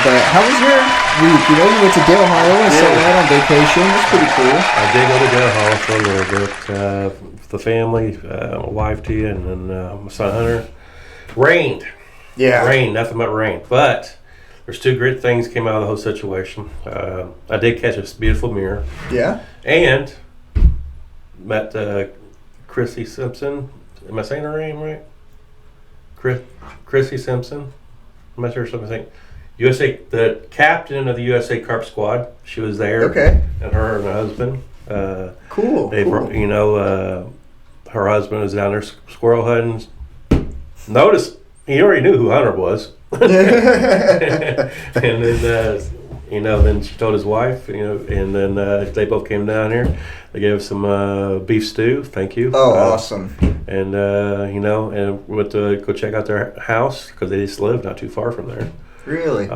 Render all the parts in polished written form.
But how was your week? You went to Dale, Ohio, and so went on vacation. That's pretty cool. I did go to Dale, Ohio for a little bit. The family, my wife Tia, and then my son Hunter. Rained. Yeah. Rained, nothing but rain. But there's two great things came out of the whole situation. I did catch a beautiful mirror. Yeah. And met Chrissy Simpson. Am I saying her name right? Chrissy Simpson. I'm not sure something. The captain of the USA CARP squad. She was there. Okay. And her and her husband. Cool. Her husband was down there squirrel hunting. Notice he already knew who Hunter was. And then, then she told his wife, and then they both came down here. They gave us some beef stew. Thank you. Oh, awesome. And, and we went to go check out their house because they just live not too far from there. Really?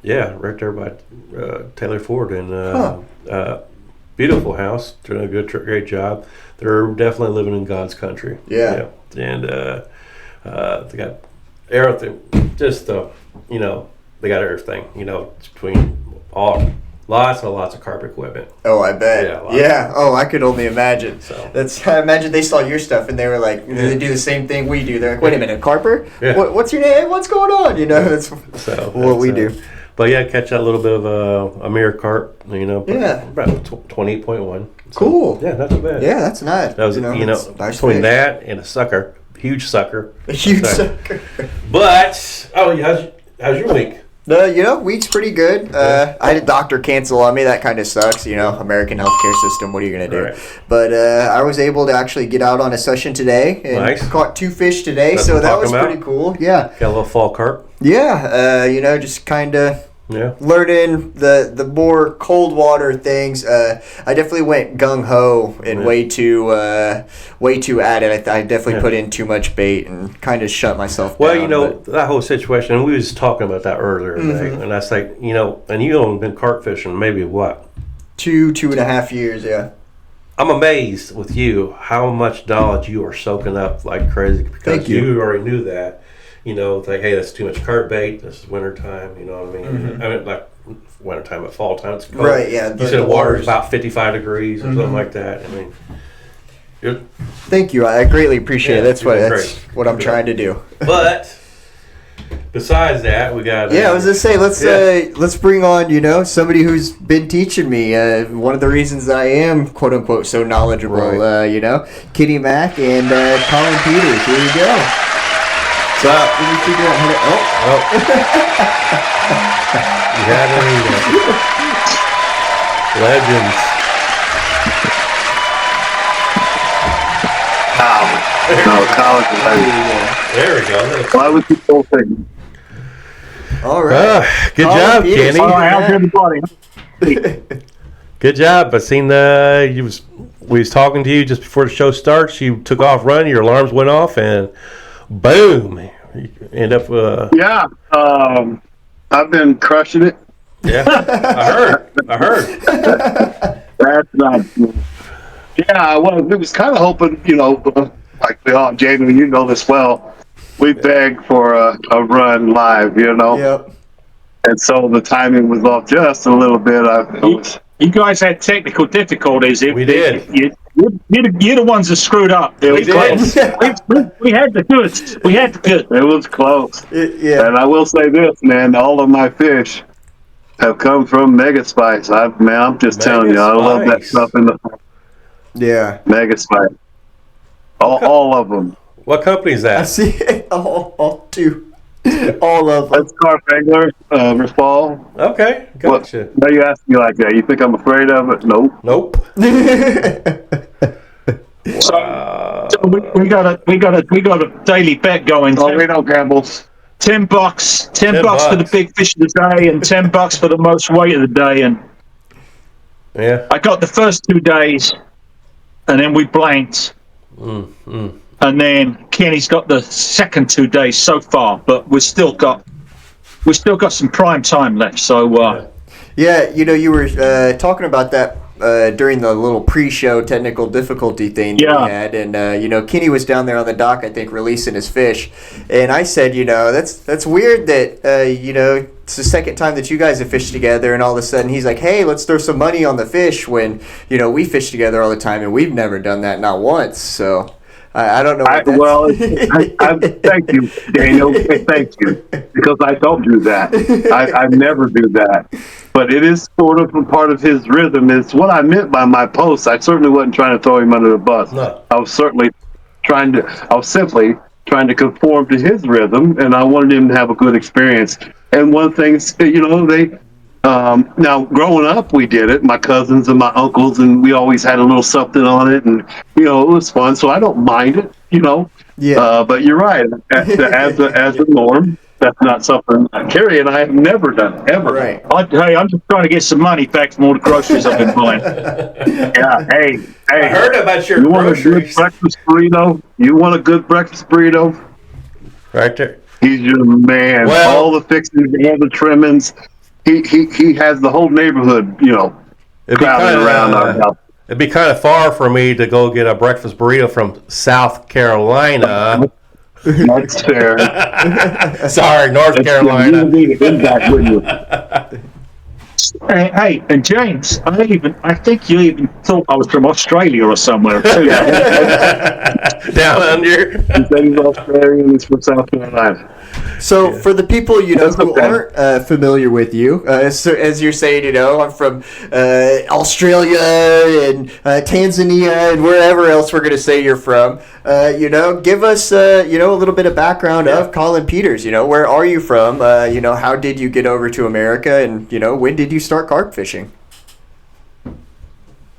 Yeah, right there by Taylor Ford. And beautiful house. Doing a great job. They're definitely living in God's country. Yeah. And they got everything. Just, they got everything, between lots and lots of carp equipment. Oh, I bet. Yeah. Oh, I could only imagine. So I imagine they saw your stuff and they were like, they do the same thing we do. They're like, wait a minute, Carper? Yeah. What's your name? What's going on? That's what we do. But yeah, catch that little bit of a mirror carp, Yeah. about 28.1. So, cool. Yeah, not too bad. Yeah, that's nice. That was, nice between fish. that and a sucker, huge sucker. A huge sucker. But, how's your week? Week's pretty good. I had a doctor cancel on me. That kind of sucks, American healthcare system. What are you going to do? Right. But I was able to actually get out on a session today and caught 2 fish today. That's so that was pretty cool. Yeah. Got a little fall carp? Yeah. Just kind of learning the more cold water things. I definitely went gung-ho and way too at it. I definitely put in too much bait and kind of shut myself down. That whole situation, and we was talking about that earlier today, and I say, and you only been carp fishing maybe what? 2.5 years, yeah. I'm amazed with you how much knowledge you are soaking up like crazy because Thank you. You already knew that. Like, hey, that's too much carp bait. This is winter time. You know what I mean? Mm-hmm. I mean, like winter time, but fall time it's cold. Right? Yeah. You said the water's about 55 degrees or something like that. I mean, thank you. I greatly appreciate it. That's what I'm trying to do. But besides that, we got. I was gonna say let's bring on somebody who's been teaching me. One of the reasons that I am quote unquote so knowledgeable. Right. Kitty Mack and Colin Peters. Here we go. So let me figure out how to. Legends. College. There we go. Why was the whole thing? All right. Good job, Peters. Kenny. All right, how's everybody? Good job. I seen we was talking to you just before the show starts. You took off running. Your alarms went off, and boom, you end up. I've been crushing it. Yeah, I heard. That's nice. Yeah, well, it was kind of hoping, like Jamie, you know this well. We begged for a run live, Yep. And so the timing was off just a little bit. You guys had technical difficulties. We did. You're the ones that screwed up. We did. We had to do it. We had to do it. It was close. Yeah. And I will say this, man, all of my fish have come from Mega Spice. I'm just telling you, I love that stuff in the Mega Spice. All of them. What company is that? I see it. All 2. All of them. That's Carp Angler, Raspal. Okay, gotcha. Now you ask me like that. You think I'm afraid of it? Nope. So we got a daily bet going. Oh, we don't gamble. $10, $10 for the big fish of the day, and $10 for the most weight of the day. And I got the first 2 days, and then we blanked. And then Kenny's got the second 2 days so far, but we've still got some prime time left. So you were talking about that during the little pre-show technical difficulty thing that we had, and you know, Kenny was down there on the dock, I think, releasing his fish, and I said, you know, that's weird that you know, it's the second time that you guys have fished together, and all of a sudden he's like, hey, let's throw some money on the fish when, you know, we fish together all the time and we've never done that, not once. So I don't know. Thank you, Daniel. Thank you, because I don't do that. I never do that. But it is sort of a part of his rhythm. It's what I meant by my post. I certainly wasn't trying to throw him under the bus. No. I was simply trying to conform to his rhythm, and I wanted him to have a good experience. And one thing, you know, now growing up, we did it. My cousins and my uncles, and we always had a little something on it, and you know, it was fun. So I don't mind it, you know. Yeah. But you're right. As a norm, that's not something Carrie and I have never done ever. Right. Hey, I'm just trying to get some money back from all the groceries I've been buying. Yeah. Hey. I heard about your groceries. Want a good breakfast burrito? You want a good breakfast burrito? Right there. He's your man. Well, all the fixings, all the trimmings. He has the whole neighborhood, you know, crowded around our house. It'd be kind of far for me to go get a breakfast burrito from South Carolina. That's fair. Sorry, North Carolina. Hey, and James, I think you even thought I was from Australia or somewhere too. Down under. He said he's Australian. He's from South Carolina. So for the people, you know, who aren't familiar with you, so as you're saying, you know, I'm from Australia and Tanzania and wherever else we're going to say you're from. You know, give us, you know, a little bit of background of Colin Peters. You know, where are you from? You know, how did you get over to America? And, you know, when did you start carp fishing?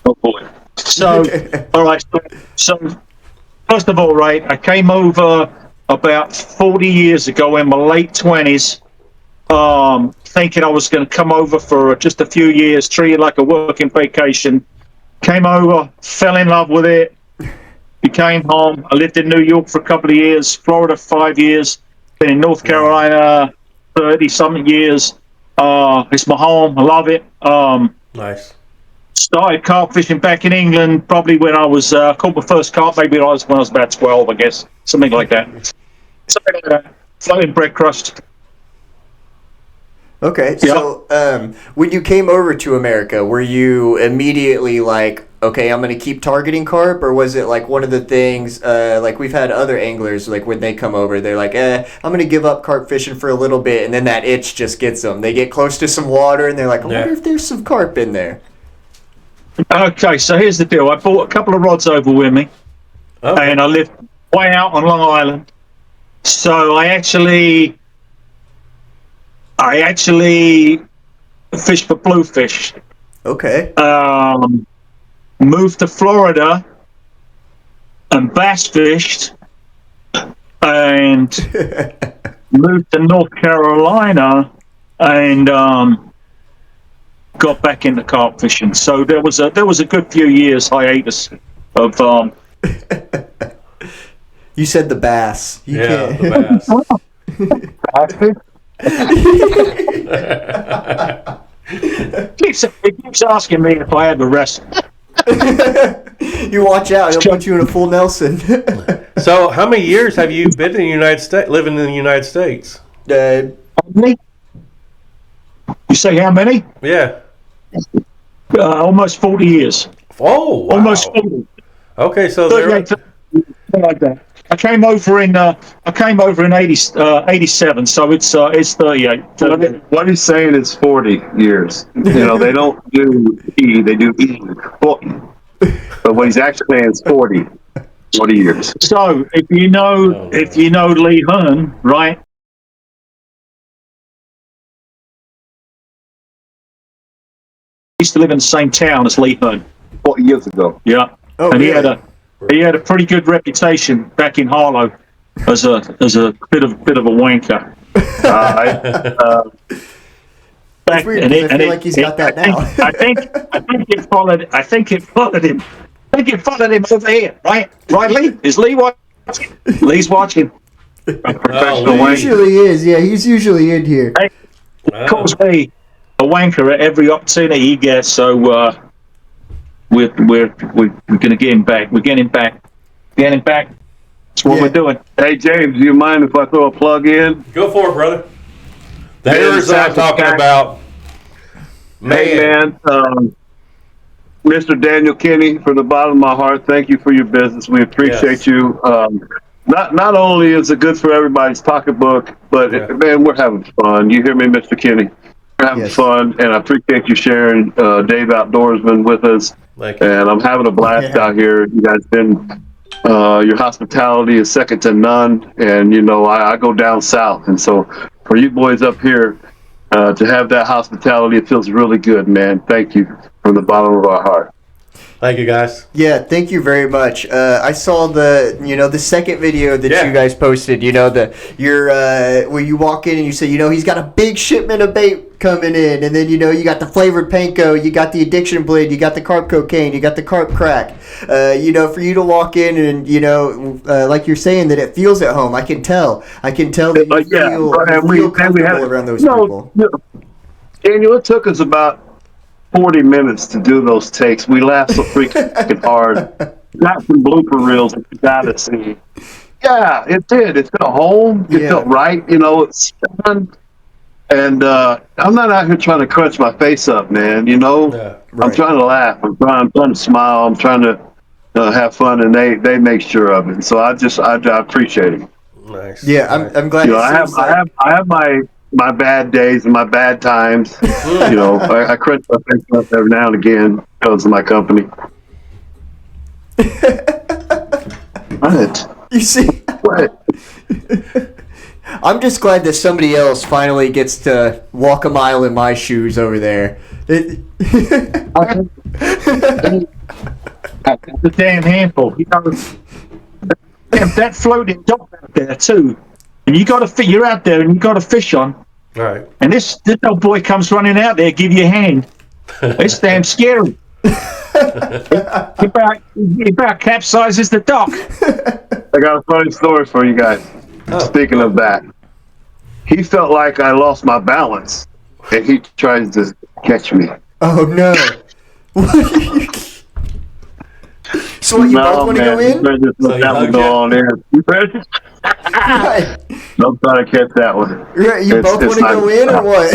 Oh, boy. So, all right. So, first of all, right, I came over about 40 years ago in my late 20s, thinking I was going to come over for just a few years, treat it like a working vacation. Came over, fell in love with it, became home. I lived in New York for a couple of years, Florida 5 years, been in North Carolina 30-something years. It's my home. I love it. Nice. Started carp fishing back in England probably when I was, caught my first carp maybe when I was about 12, I guess. Something like that. Floating bread crust. Okay, so when you came over to America, were you immediately like, okay, I'm going to keep targeting carp, or was it like one of the things, like we've had other anglers, like when they come over, they're like, I'm going to give up carp fishing for a little bit, and then that itch just gets them. They get close to some water, and they're like, I wonder if there's some carp in there. Okay, so here's the deal. I bought a couple of rods over with me, and I lived way out on Long Island. So I actually fished for bluefish. Okay. Moved to Florida and bass fished, and moved to North Carolina and got back into carp fishing. So there was a good few years hiatus of. You said the bass. You can't. The bass. He keeps asking me if I have a wrestle. You watch out, he'll put you in a full Nelson. So, how many years have you been in the United States, living in the United States? How many? You say how many? Yeah. Almost 40 years. Oh, wow. Almost 40. Okay, so like that. I came over in 87, so it's 38. What he's saying is 40 years. You know, they don't do E, they do E. But what he's actually saying is 40 years. So if you know Lee Hearn, right? He used to live in the same town as Lee Hearn 40 years ago. Yeah. Oh, and really? He had a pretty good reputation back in Harlow as a bit of a wanker. It's weird, I feel like he's got that now. I think it followed him. I think it followed him over here, right? Right, Lee? Is Lee watching? Lee's watching. He usually is. Yeah, he's usually in here. He calls me a wanker at every opportunity he gets. So we're going to get him back. We're getting him back. That's what we're doing. Hey, James, do you mind if I throw a plug in? Go for it, brother. There's what I'm talking about. Hey, man. Mr. Daniel Kinney, from the bottom of my heart, thank you for your business. We appreciate you. Not only is it good for everybody's pocketbook, but man, we're having fun. You hear me, Mr. Kinney? We're having fun, and I appreciate you sharing Dave Outdoorsman with us. And I'm having a blast out here. You guys been your hospitality is second to none, and you know I go down south, and so for you boys up here to have that hospitality, it feels really good, man. Thank you from the bottom of our heart. Thank you, guys. Yeah, thank you very much. I saw the second video that you guys posted. Where you walk in and you say, he's got a big shipment of bait coming in, and then you got the flavored panko, you got the addiction blend, you got the carp cocaine, you got the carp crack. For you to walk in and like you're saying that it feels at home. I can tell that you feel comfortable around those people. Daniel, it took us about 40 minutes to do those takes. We laughed so freaking hard. Got some blooper reels that you gotta see. Yeah, it did. It felt home. It felt right. It's fun. And I'm not out here trying to crunch my face up, man. I'm trying to laugh. I'm trying to smile. I'm trying to have fun, and they make sure of it. So I appreciate it. Nice. Yeah, I'm glad. I have my bad days and my bad times. I crunch my face up every now and again because of my company. What? You see? What? I'm just glad that somebody else finally gets to walk a mile in my shoes over there. The damn handful. That floating dock out there too. And you're out there and you got a fish on. All right. And this old boy comes running out there, give you a hand. It's damn scary. He about capsizes the dock. I got a funny story for you guys. Speaking of that, he felt like I lost my balance, and he tries to catch me. Oh no! So you both want to go in? You ready? Don't try to catch that one. Right, you both want to go in or what?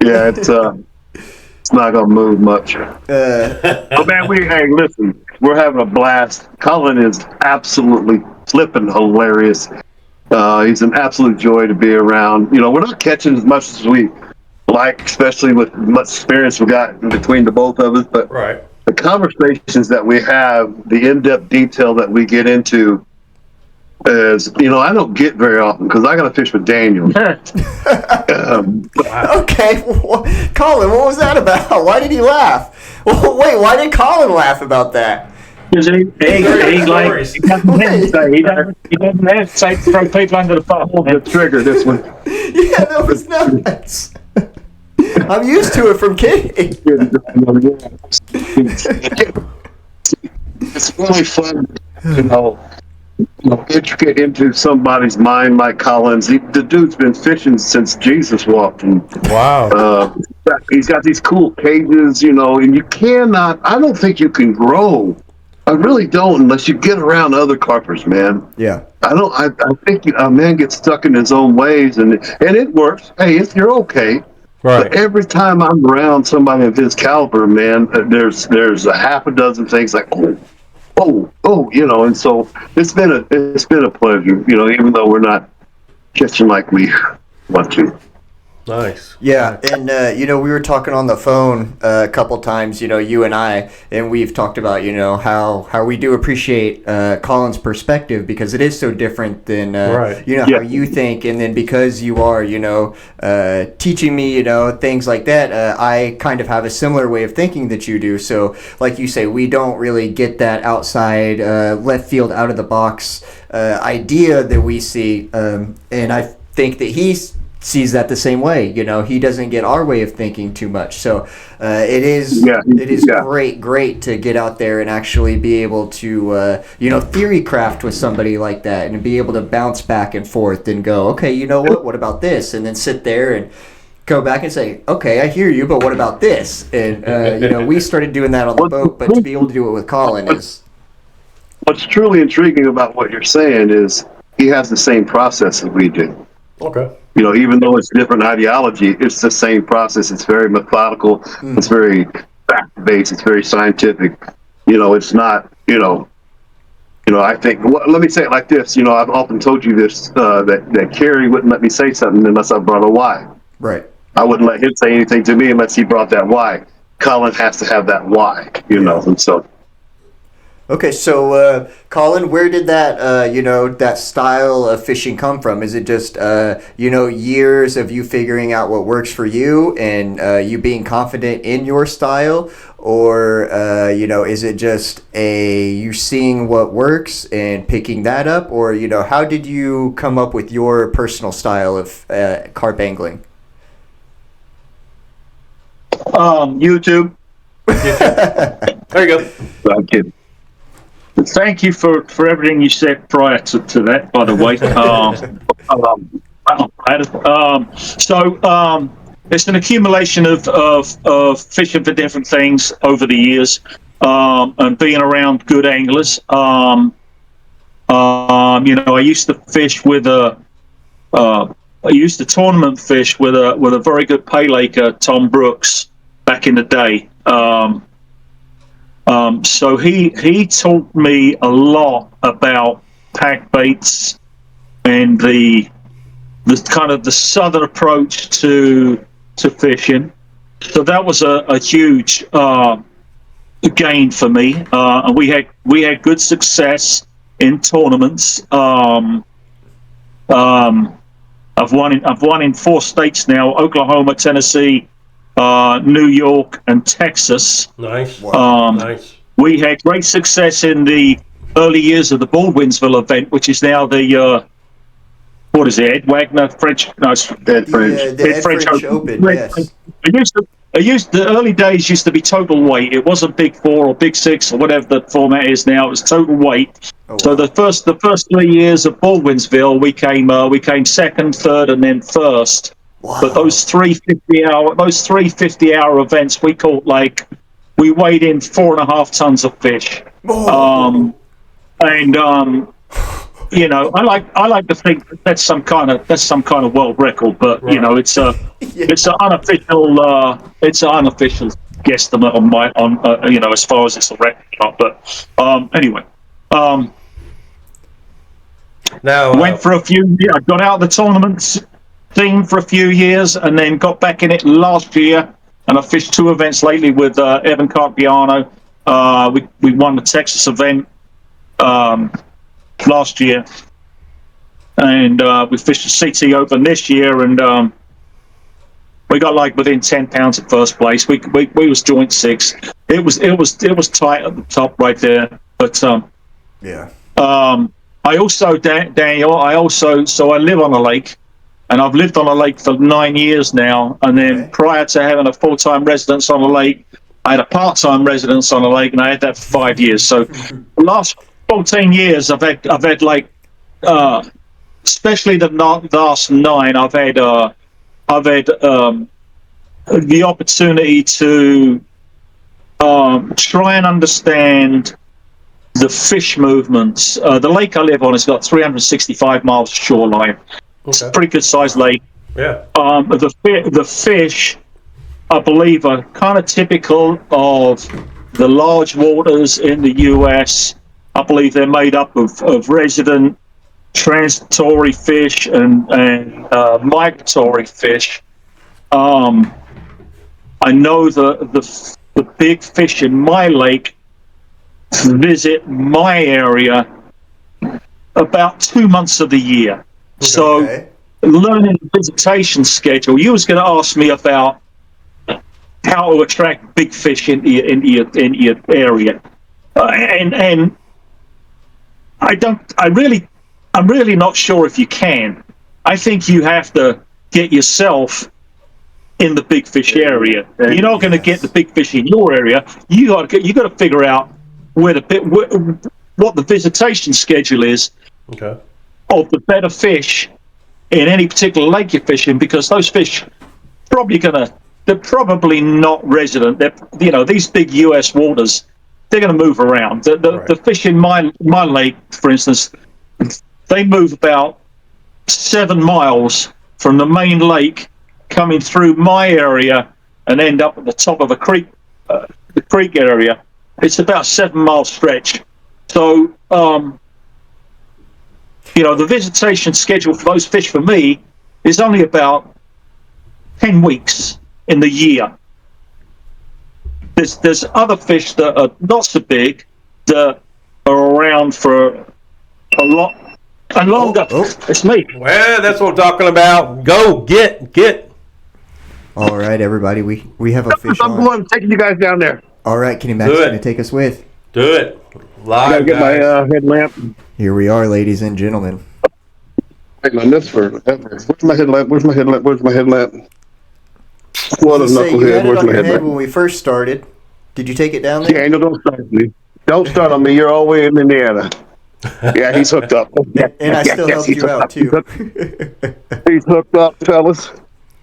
Yeah, it's not gonna move much. But man, hey, listen, we're having a blast. Colin is absolutely flipping hilarious. He's an absolute joy to be around. We're not catching as much as we like, especially with much experience we got in between the both of us. But the conversations that we have, the in-depth detail that we get into, is I don't get very often because I got to fish with Daniel. Okay, Colin, what was that about? Why did he laugh? Well, wait, why did Colin laugh about that? Because he doesn't hesitate to throw people under the bus. The trigger this one. Yeah, that was nuts. I'm used to it from kidding. It's really fun intricate into somebody's mind like Colin's. The dude's been fishing since Jesus walked. And, wow. He's got these cool cages, and you cannot, I don't think you can grow. I really don't unless you get around other carpers, man. Yeah. I think a man gets stuck in his own ways, and it works. Hey, you're okay. Right. But every time I'm around somebody of his caliber, man, there's a half a dozen things like, and so it's been a pleasure, even though we're not catching like we want to. Nice. Yeah, and we were talking on the phone a couple times, you and I, and we've talked about, how we do appreciate Colin's perspective because it is so different than how you think, and then because you are, teaching me, things like that, I kind of have a similar way of thinking that you do. So, like you say, we don't really get that outside, left field, out of the box idea that we see, and I think that sees that the same way. He doesn't get our way of thinking too much. So it is great to get out there and actually be able to theory craft with somebody like that and be able to bounce back and forth and go, okay, what about this, and then sit there and go back and say, okay, I hear you, but what about this? And, we started doing that on the boat, but to be able to do it with Colin is... What's truly intriguing about what you're saying is he has the same process that we do. Okay. Even though it's different ideology, it's the same process. It's very methodical. It's very fact-based. It's very scientific. It's not, I think, let me say it like this. I've often told you this, that Kerry wouldn't let me say something unless I brought a why. Right. I wouldn't let him say anything to me unless he brought that why. Colin has to have that why, and so. Okay, so Colin, where did that that style of fishing come from? Is it just years of you figuring out what works for you and you being confident in your style, or is it just you seeing what works and picking that up, or how did you come up with your personal style of carp angling? YouTube. There you go. I'm kidding. Thank you for everything you said prior to that, by the way. It's an accumulation of fishing for different things over the years, and being around good anglers. I used to fish with I used to tournament fish with a very good pay laker, Tom Brooks, back in the day. So he taught me a lot about pack baits and the kind of the southern approach to fishing. So that was a huge gain for me. And we had good success in tournaments. I've won in 4 states now: Oklahoma, Tennessee, New York, and Texas. Nice. Nice. We had great success in the early years of the Baldwinsville event, which is now the what is it? Ed Wagner French? No, it's Ed French. The Ed French Open. Yes. The early days used to be total weight. It wasn't Big 4 or Big 6 or whatever the format is now. It was total weight. Oh, wow. So the first 3 years of Baldwinsville, we came second, third, and then first. Wow. But those 3 50-hour events, we caught we weighed in 4.5 tons of fish. Oh. I like to think that's some kind of world record, but right. It's an unofficial guesstimate on as far as it's a record. But anyway, now went for a few years. I got out of the tournaments thing for a few years, and then got back in it last year. And I fished 2 events lately with Evan Carpiano. We won the Texas event last year, and we fished the CT Open this year, and we got within 10 pounds at first place. We was joint 6. It was tight at the top right there, but yeah. I also, Daniel, so I live on a lake. And I've lived on a lake for 9 years now. And then prior to having a full-time residence on a lake, I had a part-time residence on a lake, and I had that for 5 years. So the last 14 years, I've had especially the last 9, I've had the opportunity to try and understand the fish movements. The lake I live on has got 365 miles of shoreline. It's a pretty good sized lake. Yeah. The fish, I believe, are kind of typical of the large waters in the US. I believe they're made up of resident, transitory fish and migratory fish. I know the big fish in my lake visit my area about 2 months of the year. So, learning the visitation schedule. You was going to ask me about how to attract big fish into your area, and I'm really not sure if you can. I think you have to get yourself in the big fish area. You're not going to get the big fish in your area. You got to figure out what the visitation schedule is. Okay. Of the better fish in any particular lake you're fishing, because those fish they're probably not resident. They're, these big U.S. waters, they're going to move around. The fish in my lake, for instance, they move about 7 miles from the main lake, coming through my area and end up at the top of a creek, the creek area. It's about a 7-mile stretch. So, the visitation schedule for those fish for me is only about 10 weeks in the year. There's other fish that are not so big that are around for a lot and longer. It's me. Well, that's what I'm talking about. Go get. All right, everybody, we have a fish I'm on. going taking you guys down there. All right, Kenny Mack's going to take us with. Do it. Live, I gotta get my headlamp. Here we are, ladies and gentlemen. Hang on, that's for where's my headlamp? Where's my headlamp? Where's my headlamp? What a You knucklehead. had it Where's on my your head headlamp? when we first started. Did you take it down there? Daniel, don't start me. Don't start on me. You're all the way in Indiana. Yeah, he's hooked up. And I still helped you out, too. He's hooked up, fellas.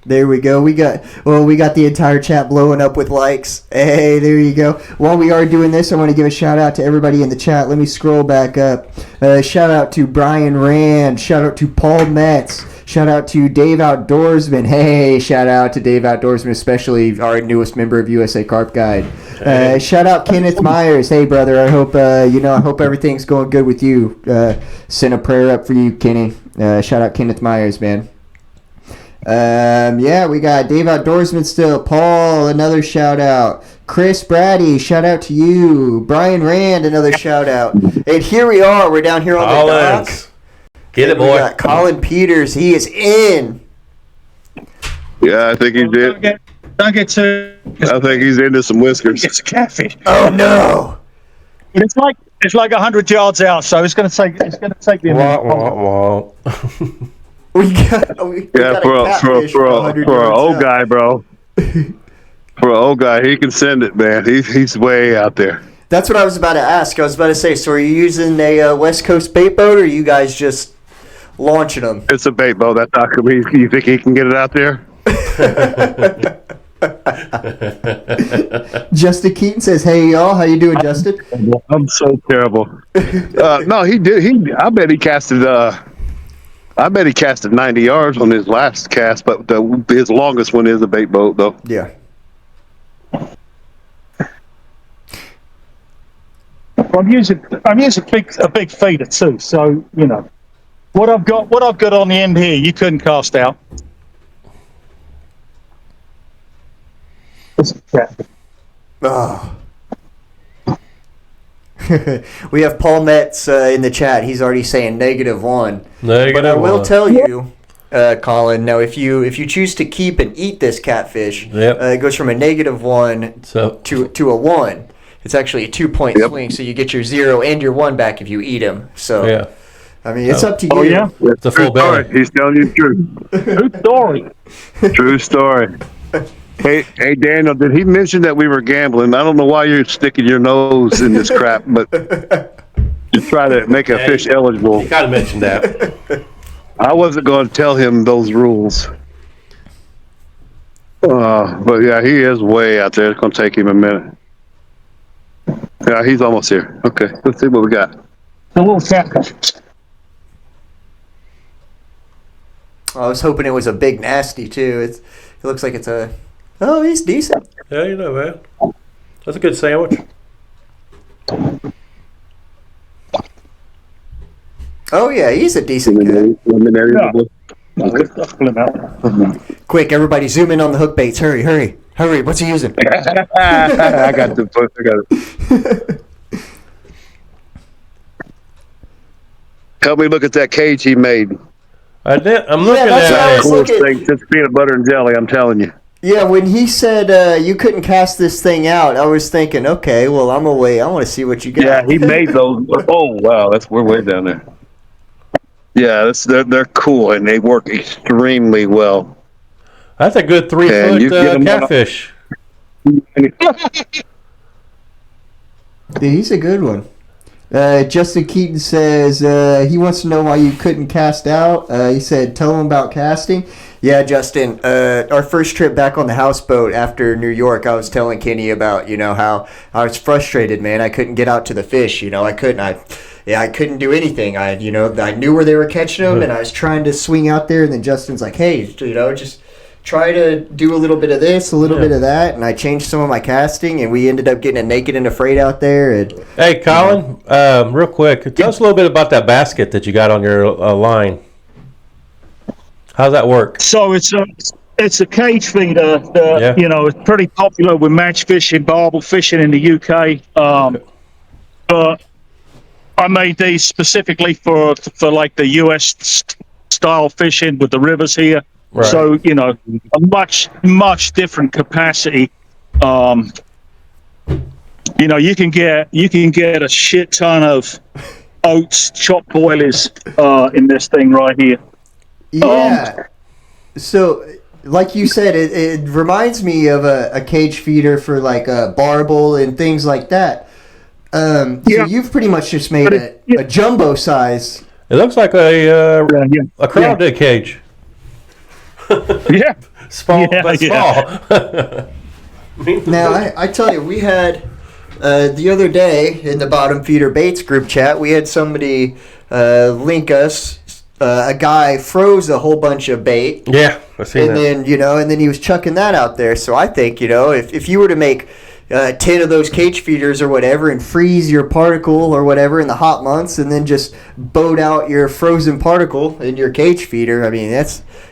There we go. We got the entire chat blowing up with likes. Hey, there you go. While we are doing this, I want to give a shout out to everybody in the chat. Let me scroll back up. Shout out to Brian Rand. Shout out to Paul Metz. Shout out to Dave Outdoorsman. Hey, shout out to Dave Outdoorsman, especially our newest member of USA CARP Guide. Shout out Kenneth Myers. Hey, brother. I hope I hope everything's going good with you. Send a prayer up for you, Kenny. Shout out Kenneth Myers, man. We got Dave Outdoorsman still. Paul, another shout out. Chris Brady, shout out to you. Brian Rand, another shout out. And here we are. We're down here on the dock. Get it, boy. We got Colin Peters. He is in. Yeah, I think he did. Don't get too. I think he's into some whiskers. It's a catfish. Oh no! It's like 100 yards out, so it's going to take the Wah. We got for an old guy, bro. For an old guy, he can send it, man. He's way out there. That's what I was about to ask. I was about to say, so are you using a West Coast bait boat, or are you guys just launching them? It's a bait boat. That's not good. You think he can get it out there? Justin Keaton says, "Hey y'all, how you doing, Justin?" I'm so terrible. No, he did. I bet he casted 90 yards on his last cast, but his longest one is a bait boat, though. Yeah. I'm using a big feeder too, so what I've got on the end here, you couldn't cast out. Oh. We have Paul Metz in the chat. He's already saying -1. But I will tell you, Colin. Now, if you choose to keep and eat this catfish, it goes from a -1 to a 1. It's actually a 2-point swing, so you get your 0 and your 1 back if you eat them. So, I mean, it's up to you. Oh yeah, it's a full belly. He's telling you the truth. True story. True story. Hey, Daniel, did he mention that we were gambling? I don't know why you're sticking your nose in this crap, but to try to make a fish eligible. You kind of mentioned that. I wasn't going to tell him those rules. But yeah, he is way out there. It's going to take him a minute. Yeah, he's almost here. Okay, let's see what we got. A little catfish. I was hoping it was a big nasty too. It looks like it's a. Oh, he's decent. Yeah, man. That's a good sandwich. Oh yeah, he's a decent guy. Quick, everybody, zoom in on the hook baits. Hurry! What's he using? I got it. Help me look at that cage he made. I did. I'm looking at it. Coolest thing since peanut butter and jelly. I'm telling you. Yeah, when he said you couldn't cast this thing out, I was thinking, okay, well, I'm away. I want to see what you got. Yeah, he made those. Oh, wow, we're way down there. Yeah, they're cool and they work extremely well. That's a good 3-foot catfish. He's a good one. Justin Keaton says he wants to know why you couldn't cast out. He said, tell him about casting. Yeah, Justin, our first trip back on the houseboat after New York, I was telling Kenny about, how I was frustrated, man. I couldn't get out to the fish, I couldn't. I couldn't do anything. I knew where they were catching them, and I was trying to swing out there, and then Justin's like, hey, just try to do a little bit of this, a little bit of that, and I changed some of my casting, and we ended up getting a naked and afraid out there. And, hey, Colin, real quick, tell us a little bit about that basket that you got on your line. How's that work? So it's a cage feeder that it's pretty popular with match fishing, barbel fishing in the UK. But I made these specifically for like the US style fishing with the rivers here. Right. So a much different capacity. You can get a shit ton of oats, chopped boilies in this thing right here. Yeah. So, like you said, it reminds me of a cage feeder for like a barbel and things like that. So you've pretty much just made a jumbo size. It looks like a crowded cage. Yeah. Small, but small. Now, I tell you, we had the other day in the Bottom Feeder Baits group chat, we had somebody link us. A guy froze a whole bunch of bait. Yeah, I seen that. And then, and then he was chucking that out there. So I think, if you were to make 10 of those cage feeders or whatever and freeze your particle or whatever in the hot months and then just boat out your frozen particle in your cage feeder, I mean,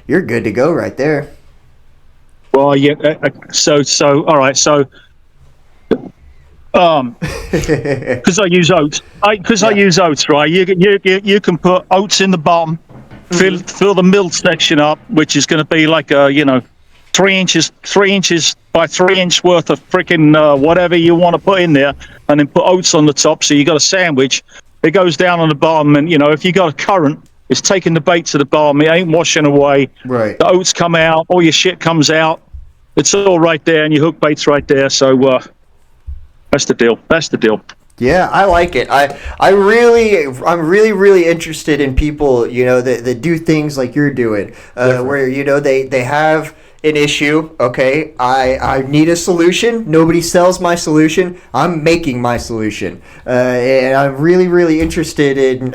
you're good to go right there. Well, yeah. So all right. So, because I use oats. I use oats, right? You can put oats in the bottom, fill the middle section up, which is going to be like a 3 inches by 3 inch worth of freaking whatever you want to put in there, and then put oats on the top. So you got a sandwich. It goes down on the bottom, and if you got a current, it's taking the bait to the bottom. It ain't washing away. Right. The oats come out. All your shit comes out. It's all right there, and your hook bait's right there. So that's the deal. Yeah, I like it. I'm really interested in people, that do things like you're doing, where they have an issue. Okay, I need a solution. Nobody sells my solution. I'm making my solution, and I'm really interested in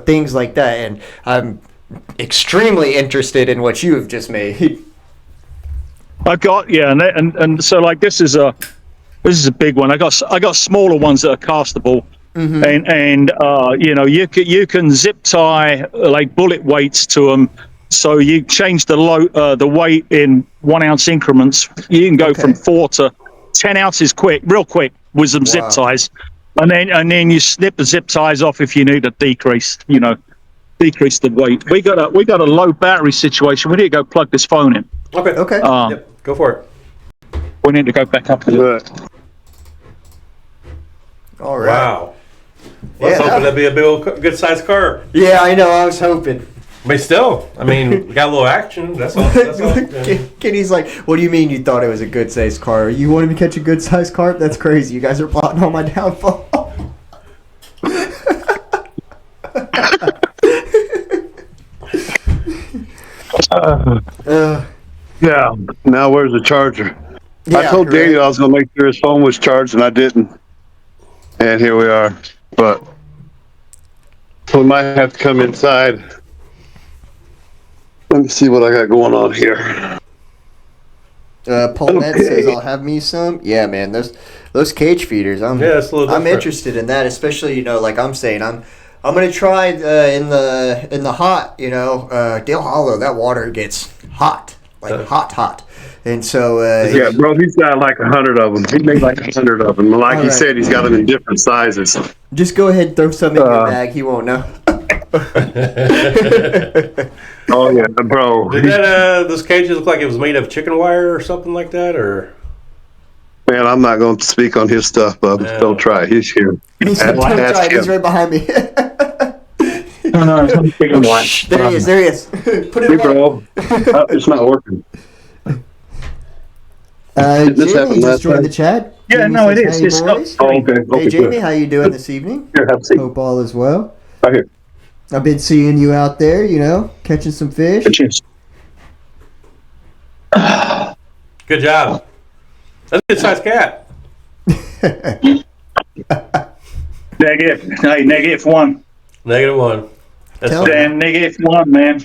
things like that. And I'm extremely interested in what you have just made. and so like this is a big one. I got smaller ones that are castable, and you can zip tie like bullet weights to them. So you change the weight in 1 ounce increments. You can go from 4 to 10 ounces real quick with some zip ties, and then you snip the zip ties off if you need to decrease the weight. We got a low battery situation. We need to go plug this phone in. Okay. Go for it. We need to go back up to it. All right. Wow. I was hoping that'd be a good sized carp. Yeah, I know. I was hoping. But still, I mean, we got a little action. That's all. Kenny's like, what do you mean you thought it was a good sized carp? You wanted me to catch a good sized carp? That's crazy. You guys are plotting on my downfall. Yeah. Now where's the charger? Yeah, I told Daniel I was going to make sure his phone was charged, and I didn't. And here we are. But we might have to come inside. Let me see what I got going on here. Paul Ned says, "I'll have me some." Yeah, man, those cage feeders. I'm interested in that, especially like I'm saying, I'm gonna try in the hot. Dale Hollow, that water gets hot, like hot. And so yeah, bro, he's got like 100 of them. He made like 100 of them. Like he said, he's got them in different sizes. Just go ahead and throw some in your bag. He won't know. Oh yeah, bro. Did those cages look like it was made of chicken wire or something like that, or? Man, I'm not going to speak on his stuff, Bub. Yeah. Don't try. He's here. He's right behind me. No, there he is. Put it bro. It's not working. Jamie just joined the chat. Yeah, Jamie no, says, it is. Okay. Hey, Jamie, how you doing this evening? Here, have a seat. Hope all is well. Right here. I've been seeing you out there, catching some fish. Cheers. Good job. That's a good sized cat. -1. -1. That's damn -1, man.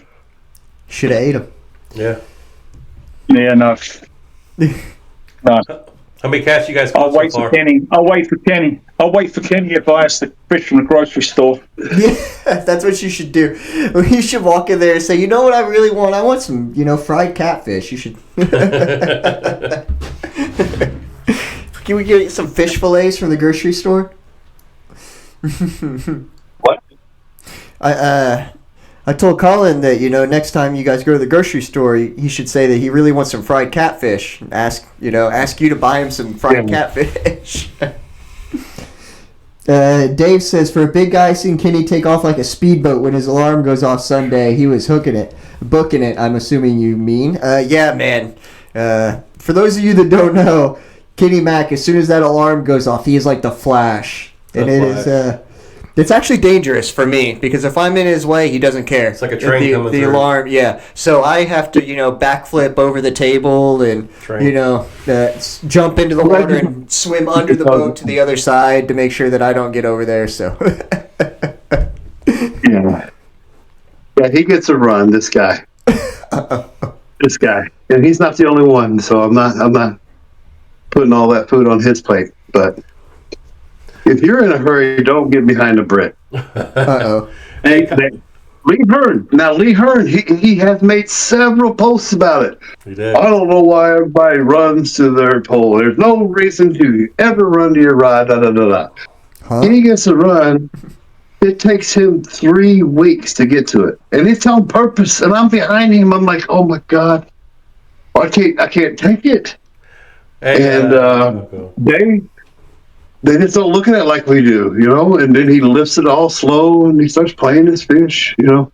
Should have ate him. Yeah. Yeah, no. How many cats you guys caught so far? I'll wait for Kenny to buy us the fish from the grocery store. Yeah, that's what you should do. You should walk in there and say, you know what I really want? I want some, fried catfish. You should. Can we get some fish fillets from the grocery store? What? I told Colin that, next time you guys go to the grocery store, he should say that he really wants some fried catfish. Ask you to buy him some fried catfish. Dave says, for a big guy, seeing Kenny take off like a speedboat when his alarm goes off Sunday, he was booking it, I'm assuming you mean. Yeah, man. For those of you that don't know, Kenny Mac, as soon as that alarm goes off, he is like the Flash. And it's actually dangerous for me, because if I'm in his way, he doesn't care. It's like a train coming through. The alarm, yeah. So I have to, backflip over the table and, jump into the water and swim under the boat to the other side to make sure that I don't get over there. So. Yeah, he gets a run. This guy. This guy, and he's not the only one. So I'm not putting all that food on his plate, but. If you're in a hurry, don't get behind a brick. Uh-oh. Hey, Lee Hearn. Now, Lee Hearn, he has made several posts about it. He did. I don't know why everybody runs to their pole. There's no reason to ever run to your rod, da-da-da-da. Huh? He gets a run. It takes him 3 weeks to get to it. And it's on purpose. And I'm behind him. I'm like, oh, my God. I can't take it. Hey, and they just don't look at it like we do, and then he lifts it all slow and he starts playing his fish, Bro,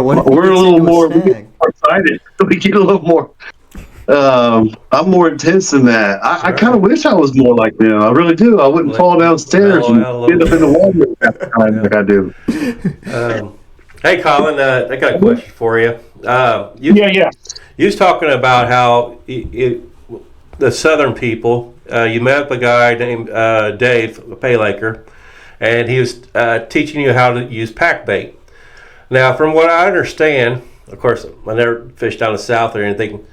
we're a little more excited. We get a little more, I'm more intense than that. I kind of wish I was more like them. I really do. I wouldn't fall downstairs and end up in the water like I do. Hey, Colin, I got a question for you. You was talking about how the Southern people, you met a guy named Dave Paylaker, and he was teaching you how to use pack bait. Now, from what I understand, of course, I never fished down the South or anything.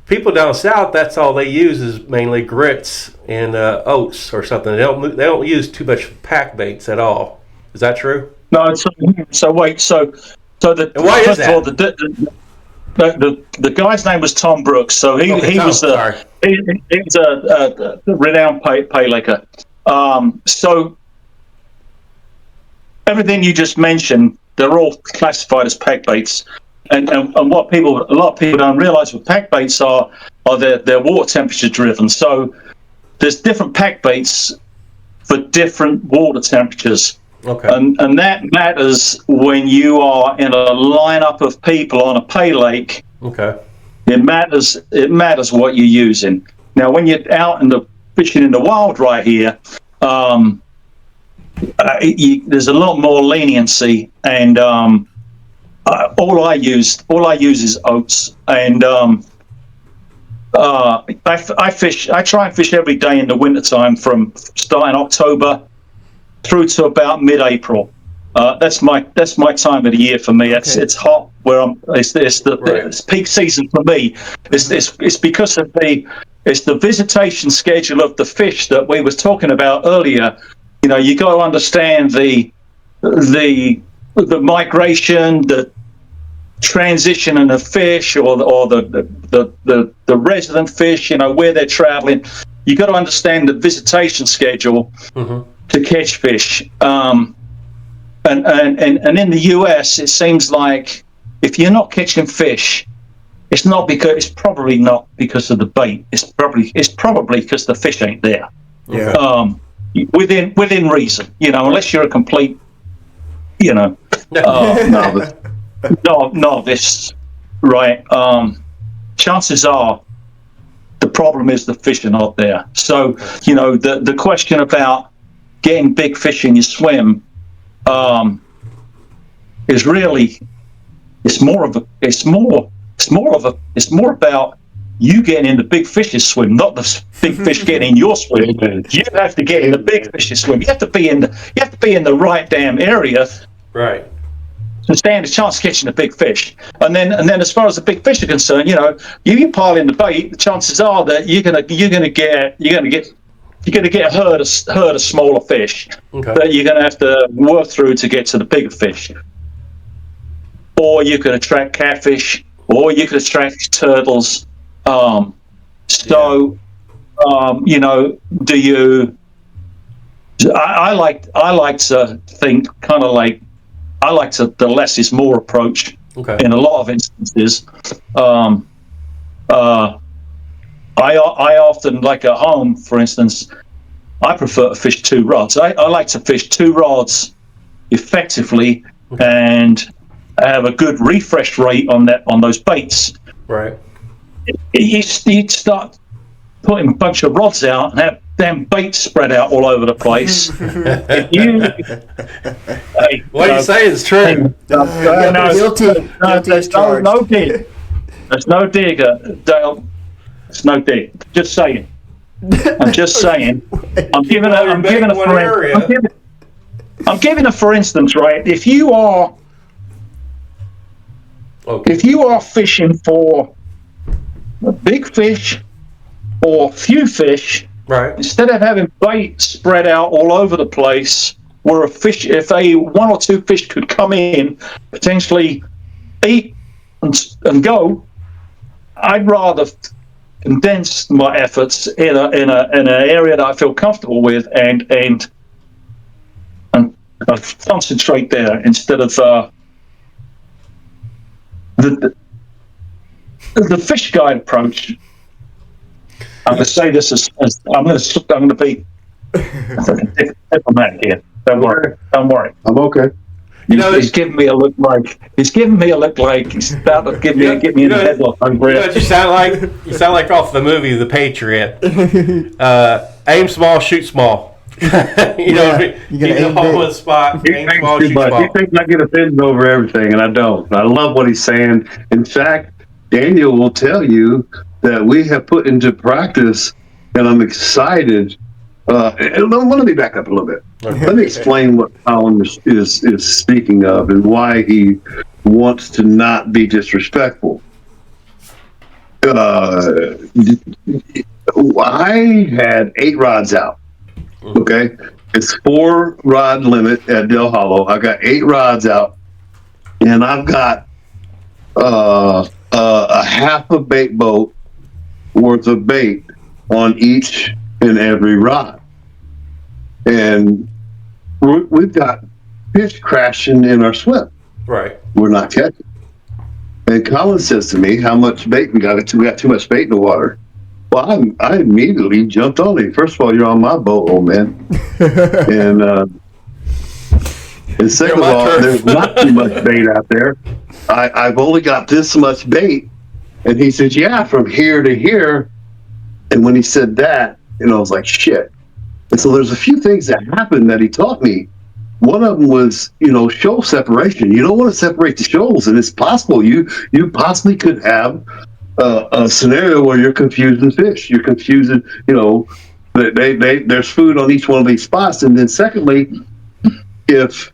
People down south, that's all they use is mainly grits and oats or something. They don't use too much pack baits at all. Is that true? No. So why is that? The guy's name was Tom Brooks. So he was a renowned paylaker. So everything you just mentioned, they're all classified as pack baits. And what a lot of people don't realize with pack baits are they're water temperature driven. So there's different pack baits for different water temperatures. Okay. And that matters when you are in a lineup of people on a pay lake. Okay. It matters what you're using. Now, when you're out in the fishing in the wild right here, there's a lot more leniency, and all I use is oats, and I try and fish every day in the wintertime from starting October through to about mid-April. That's my time of the year for me. It's hot where I'm. It's peak season for me. It's because of the visitation schedule of the fish that we was talking about earlier. You got to understand the migration, the transition in the fish, or the resident fish. Where they're traveling. You got to understand the visitation schedule to catch fish. And in the US, it seems like if you're not catching fish, it's probably not because of the bait. It's probably because the fish ain't there. Yeah. Within reason, unless you're a complete, novice, right? Chances are the problem is the fish are not there. So, the question about getting big fish in your swim is really it's more about you getting in the big fish's swim, not the big fish getting in your swim. You have to get in the big fish's swim. You have to be in the right damn area, right, to stand a chance of catching a big fish. And then as far as the big fish are concerned, you pile in the bait, the chances are that you're gonna get a herd of smaller fish that you're gonna have to work through to get to the bigger fish. Or you can attract catfish, or you can attract turtles. Do you? I like to think kind of like I like to the less is more approach. In a lot of instances, I often, like at home, for instance, I prefer to fish 2 rods. I like to fish 2 rods effectively and have a good refresh rate on those baits. Right. You start putting a bunch of rods out and have damn baits spread out all over the place. What you say is true. Guilty as charged. No dig. There's no dig, Dale. There's no dig. Just saying. I'm just saying. I'm giving a for instance, right? If you are fishing for a big fish or few fish, right? Instead of having bait spread out all over the place, where if 1 or 2 fish could come in, potentially eat and go, I'd rather condense my efforts in an area that I feel comfortable with and concentrate there instead of the fish guide approach. I'm going to say this as I'm going to be diplomatic here. Don't worry. I'm okay. He's giving me a look like he's about to give me in the headlock. You sound like off the movie The Patriot. Aim small, shoot small. You get one spot. Aim small, shoot small. He thinks I get offended over everything, and I don't. I love what he's saying. In fact, Daniel will tell you that we have put into practice, and I'm excited. Let me back up a little bit. Okay. Let me explain what Colin is speaking of and why he wants to not be disrespectful. I had 8 rods out. Okay, it's 4 rod limit at Del Hollow. I got 8 rods out, and I've got a half a bait boat worth of bait on each and every rod, and we've got fish crashing in our swim. Right, we're not catching. And Colin says to me, "How much bait we got? We got too much bait in the water." Well, I immediately jumped on it. First of all, you're on my boat, old man. And second of all, there's not too much bait out there. I've only got this much bait. And he says, yeah, from here to here. And when he said that, I was like, shit. And so there's a few things that happened that he taught me. One of them was, shoal separation. You don't want to separate the shoals, and it's possible. You possibly could have a scenario where you're confusing fish. You're confusing, there's food on each one of these spots. And then secondly, if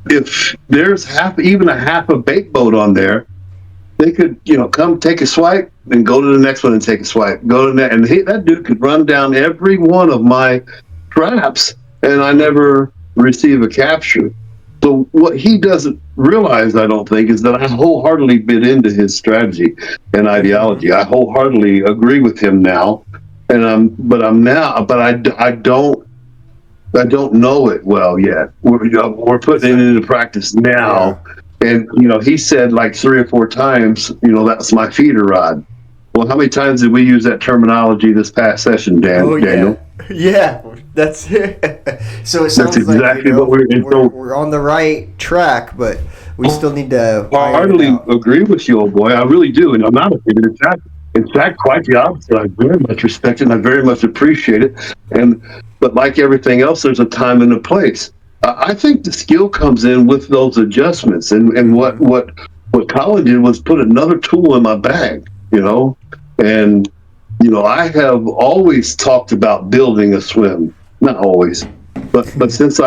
there's even a half a bait boat on there, they could, come take a swipe and go to the next one and take a swipe. Go to that, and that dude could run down every one of my traps, and I never receive a capture. So what he doesn't realize, I don't think, is that I wholeheartedly bit into his strategy and ideology. I wholeheartedly agree with him now, and I don't know it well yet. We're putting it into practice now, and he said like 3 or 4 times, that's my feeder rod. Well, how many times did we use that terminology this past session, Daniel? Yeah, that's so it sounds exactly like we're on the right track, but we still need to. I heartily agree with you, old boy. I really do, and I'm not offended. In fact, quite the opposite. I very much respect it, and I very much appreciate it. But like everything else, there's a time and a place. I think the skill comes in with those adjustments, and what Colin did was put another tool in my bag. And, I have always talked about building a swim. Not always, but since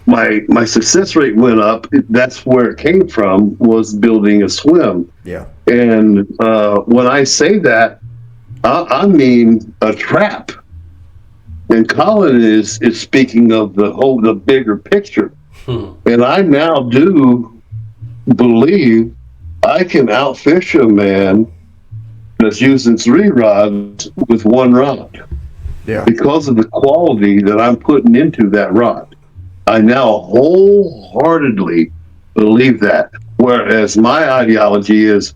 my success rate went up, that's where it came from, was building a swim. Yeah. And when I say that, I mean a trap. And Colin is speaking of the bigger picture. And I now do believe I can outfish a man that's using 3 rods with 1 rod. Yeah. Because of the quality that I'm putting into that rod. I now wholeheartedly believe that. Whereas my ideology is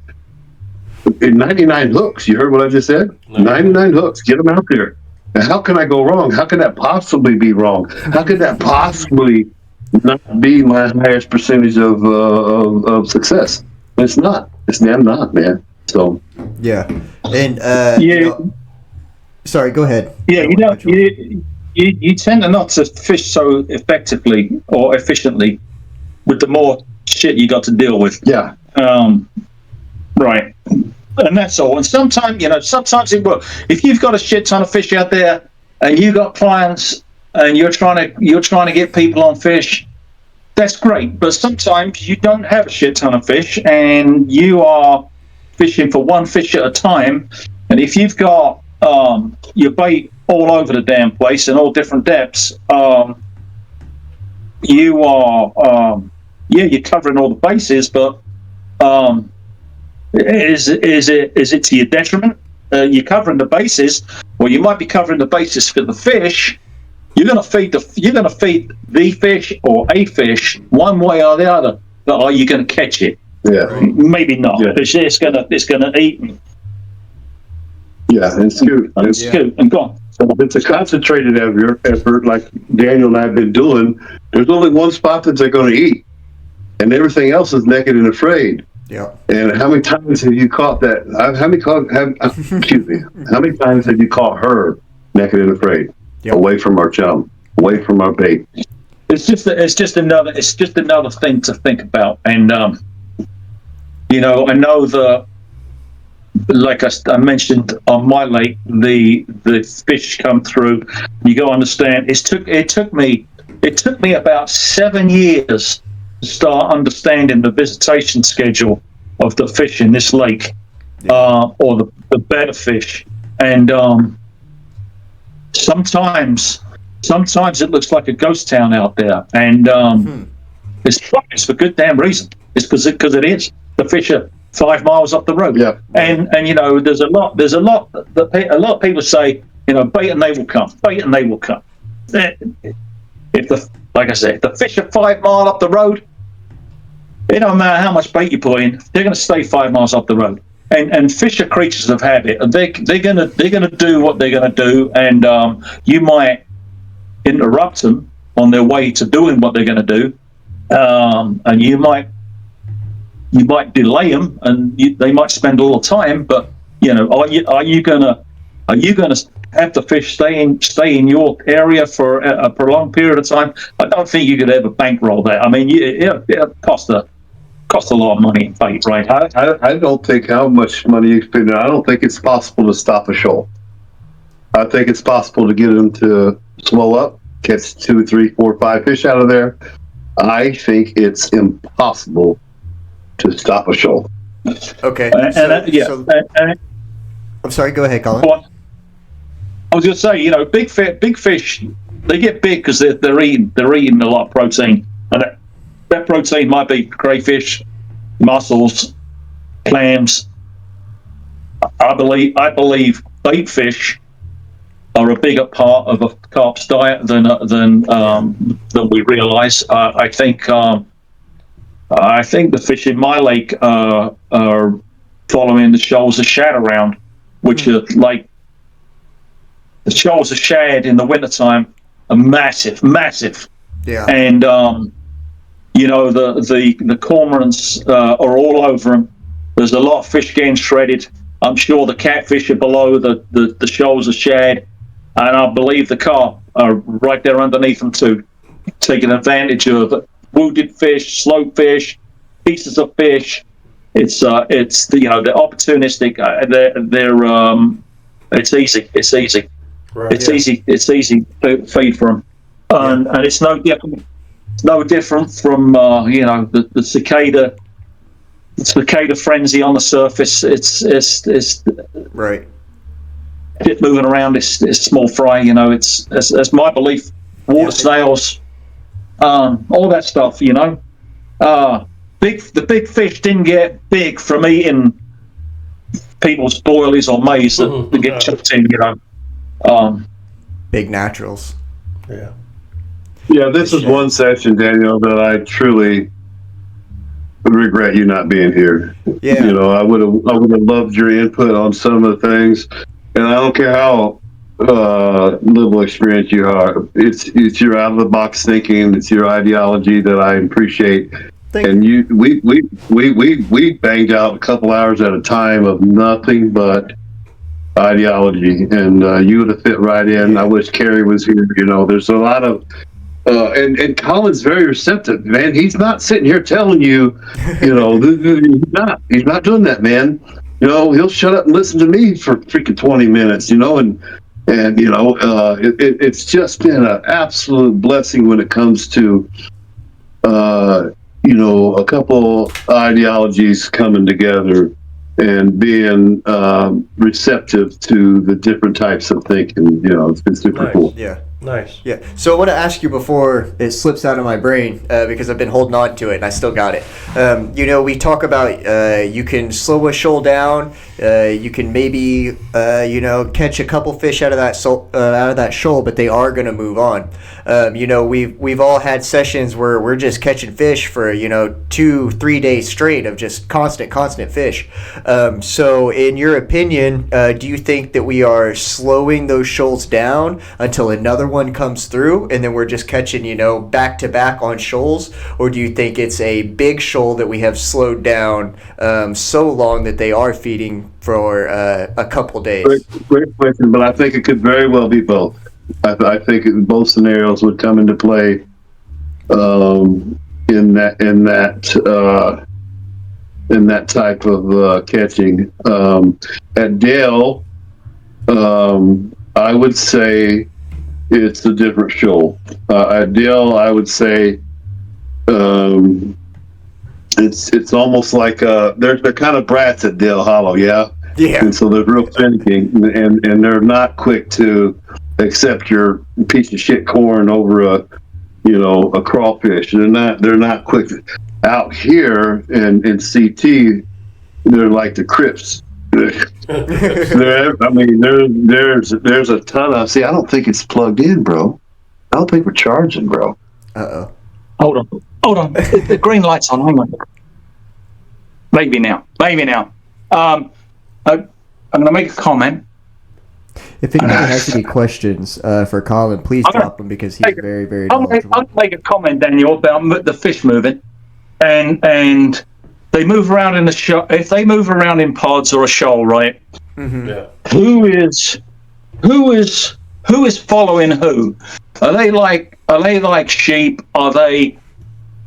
99 hooks. You heard what I just said? 99 hooks. Get them out there. And how can I go wrong? How can that possibly be wrong? How could that possibly not be my highest percentage of success? It's not. It's damn not, man. So. Yeah. And sorry, go ahead. Yeah, you tend to not to fish so effectively or efficiently with the more shit you got to deal with. Yeah. Right. And that's all. And sometimes it will. If you've got a shit ton of fish out there and you got clients and you're trying to get people on fish, that's great. But sometimes you don't have a shit ton of fish and you are fishing for one fish at a time. And if you've got your bait all over the damn place in all different depths, you are you're covering all the bases, but is it to your detriment? You're covering the bases, or you might be covering the bases for the fish. You're going to feed the fish or a fish one way or the other. But are you going to catch it? Yeah, maybe not. Yeah. It's going to eat. Yeah, and scoot. And gone. So if it's a concentrated effort, like Daniel and I have been doing, there's only one spot that they're going to eat, and everything else is naked and afraid. Yeah. And how many times have you caught that? Excuse me. How many times have you caught her naked and afraid, away from our chum, away from our bait? It's just another thing to think about, and I know like I mentioned on my lake, the fish come through. You got to understand. It took me about 7 years to start understanding the visitation schedule of the fish in this lake, or the bed of fish. And sometimes it looks like a ghost town out there, and it's for good damn reason. It's because it is. The fish are 5 miles up the road. Yeah. And there's a lot that a lot of people say, bait and they will come. Bait and they will come. Like I said, the fish are 5 miles up the road. It don't matter how much bait you put in, they're going to stay 5 miles up the road. And fish are creatures of habit, and they're gonna do what they're gonna do, and you might interrupt them on their way to doing what they're gonna do, and you might delay them, and they might spend all the time. But are you gonna have the fish stay in your area for a prolonged period of time? I don't think you could ever bankroll that. I mean, it cost a lot of money in bait, right? I don't think how much money you spend. I don't think it's possible to stop a shoal. I think it's possible to get them to slow up, catch 2, 3, 4, 5 fish out of there. I think it's impossible to stop a shoal. Okay. I'm sorry. Go ahead, Colin. What? I was going to say, big fish, they get big because they're eating a lot of protein, and that protein might be crayfish, mussels, clams. I believe bait fish are a bigger part of a carp's diet than we realise. I think the fish in my lake are following the shoals of shad around, which are like the shoals of shad in the wintertime are massive. Yeah. And the cormorants are all over them. There's a lot of fish getting shredded. I'm sure the catfish are below the shoals of shad, and I believe the carp are right there underneath them too, taking advantage of wounded fish, slow fish, pieces of fish. It's they're opportunistic. It's easy. Right. It's easy to feed for them, and it's no different. It's no different from the cicada. Cicada frenzy on the surface. It's right. Shit moving around. It's small fry. It's my belief. Water snails, all that stuff. The big fish didn't get big from eating people's boilies or maize that get chucked in. Big naturals. Yeah. Yeah, this is one session, Daniel, that I truly regret you not being here. Yeah. I would have loved your input on some of the things, and I don't care how little experience you are. It's your out of the box thinking. It's your ideology that I appreciate. And we banged out a couple hours at a time of nothing but ideology, and you would have fit right in. I wish Carrie was here. There's a lot of and Colin's very receptive, man. He's not sitting here telling you, he's not doing that, man. He'll shut up and listen to me for freaking 20 minutes, and it's just been an absolute blessing when it comes to a couple ideologies coming together and being receptive to the different types of thinking. It's been super cool. Yeah. Nice. Yeah. So I want to ask you before it slips out of my brain, because I've been holding on to it and I still got it. We talk about you can slow a shoal down. You can maybe catch a couple fish out of that shoal, but they are going to move on. We've all had sessions where we're just catching fish for 2-3 days straight of just constant fish. So in your opinion, do you think that we are slowing those shoals down until another one comes through and then we're just catching back to back on shoals, or do you think it's a big shoal that we have slowed down so long that they are feeding for a couple days? Great question, but I think it could very well be both. I think both scenarios would come into play in that type of catching. At Dale, I would say it's a different shoal. At Dale, I would say it's almost like they're kind of brats at Dale Hollow, yeah. And so they're real finicky, and they're not quick to accept your piece of shit corn over a crawfish. They're not quick. Out here in CT, they're like the Crips. There's a ton of. See, I don't think it's plugged in, bro. I don't think we're charging, bro. Uh-oh. Hold on. The green light's on. Hang on. Maybe now. I'm going to make a comment. If anybody has any questions for Colin, please drop them, because he's very, very knowledgeable. I'll make a comment, Daniel, about the fish moving, and they move around in the shoal. If they move around in pods or a shoal, right? Mm-hmm. Yeah. Who is following who? Are they like sheep?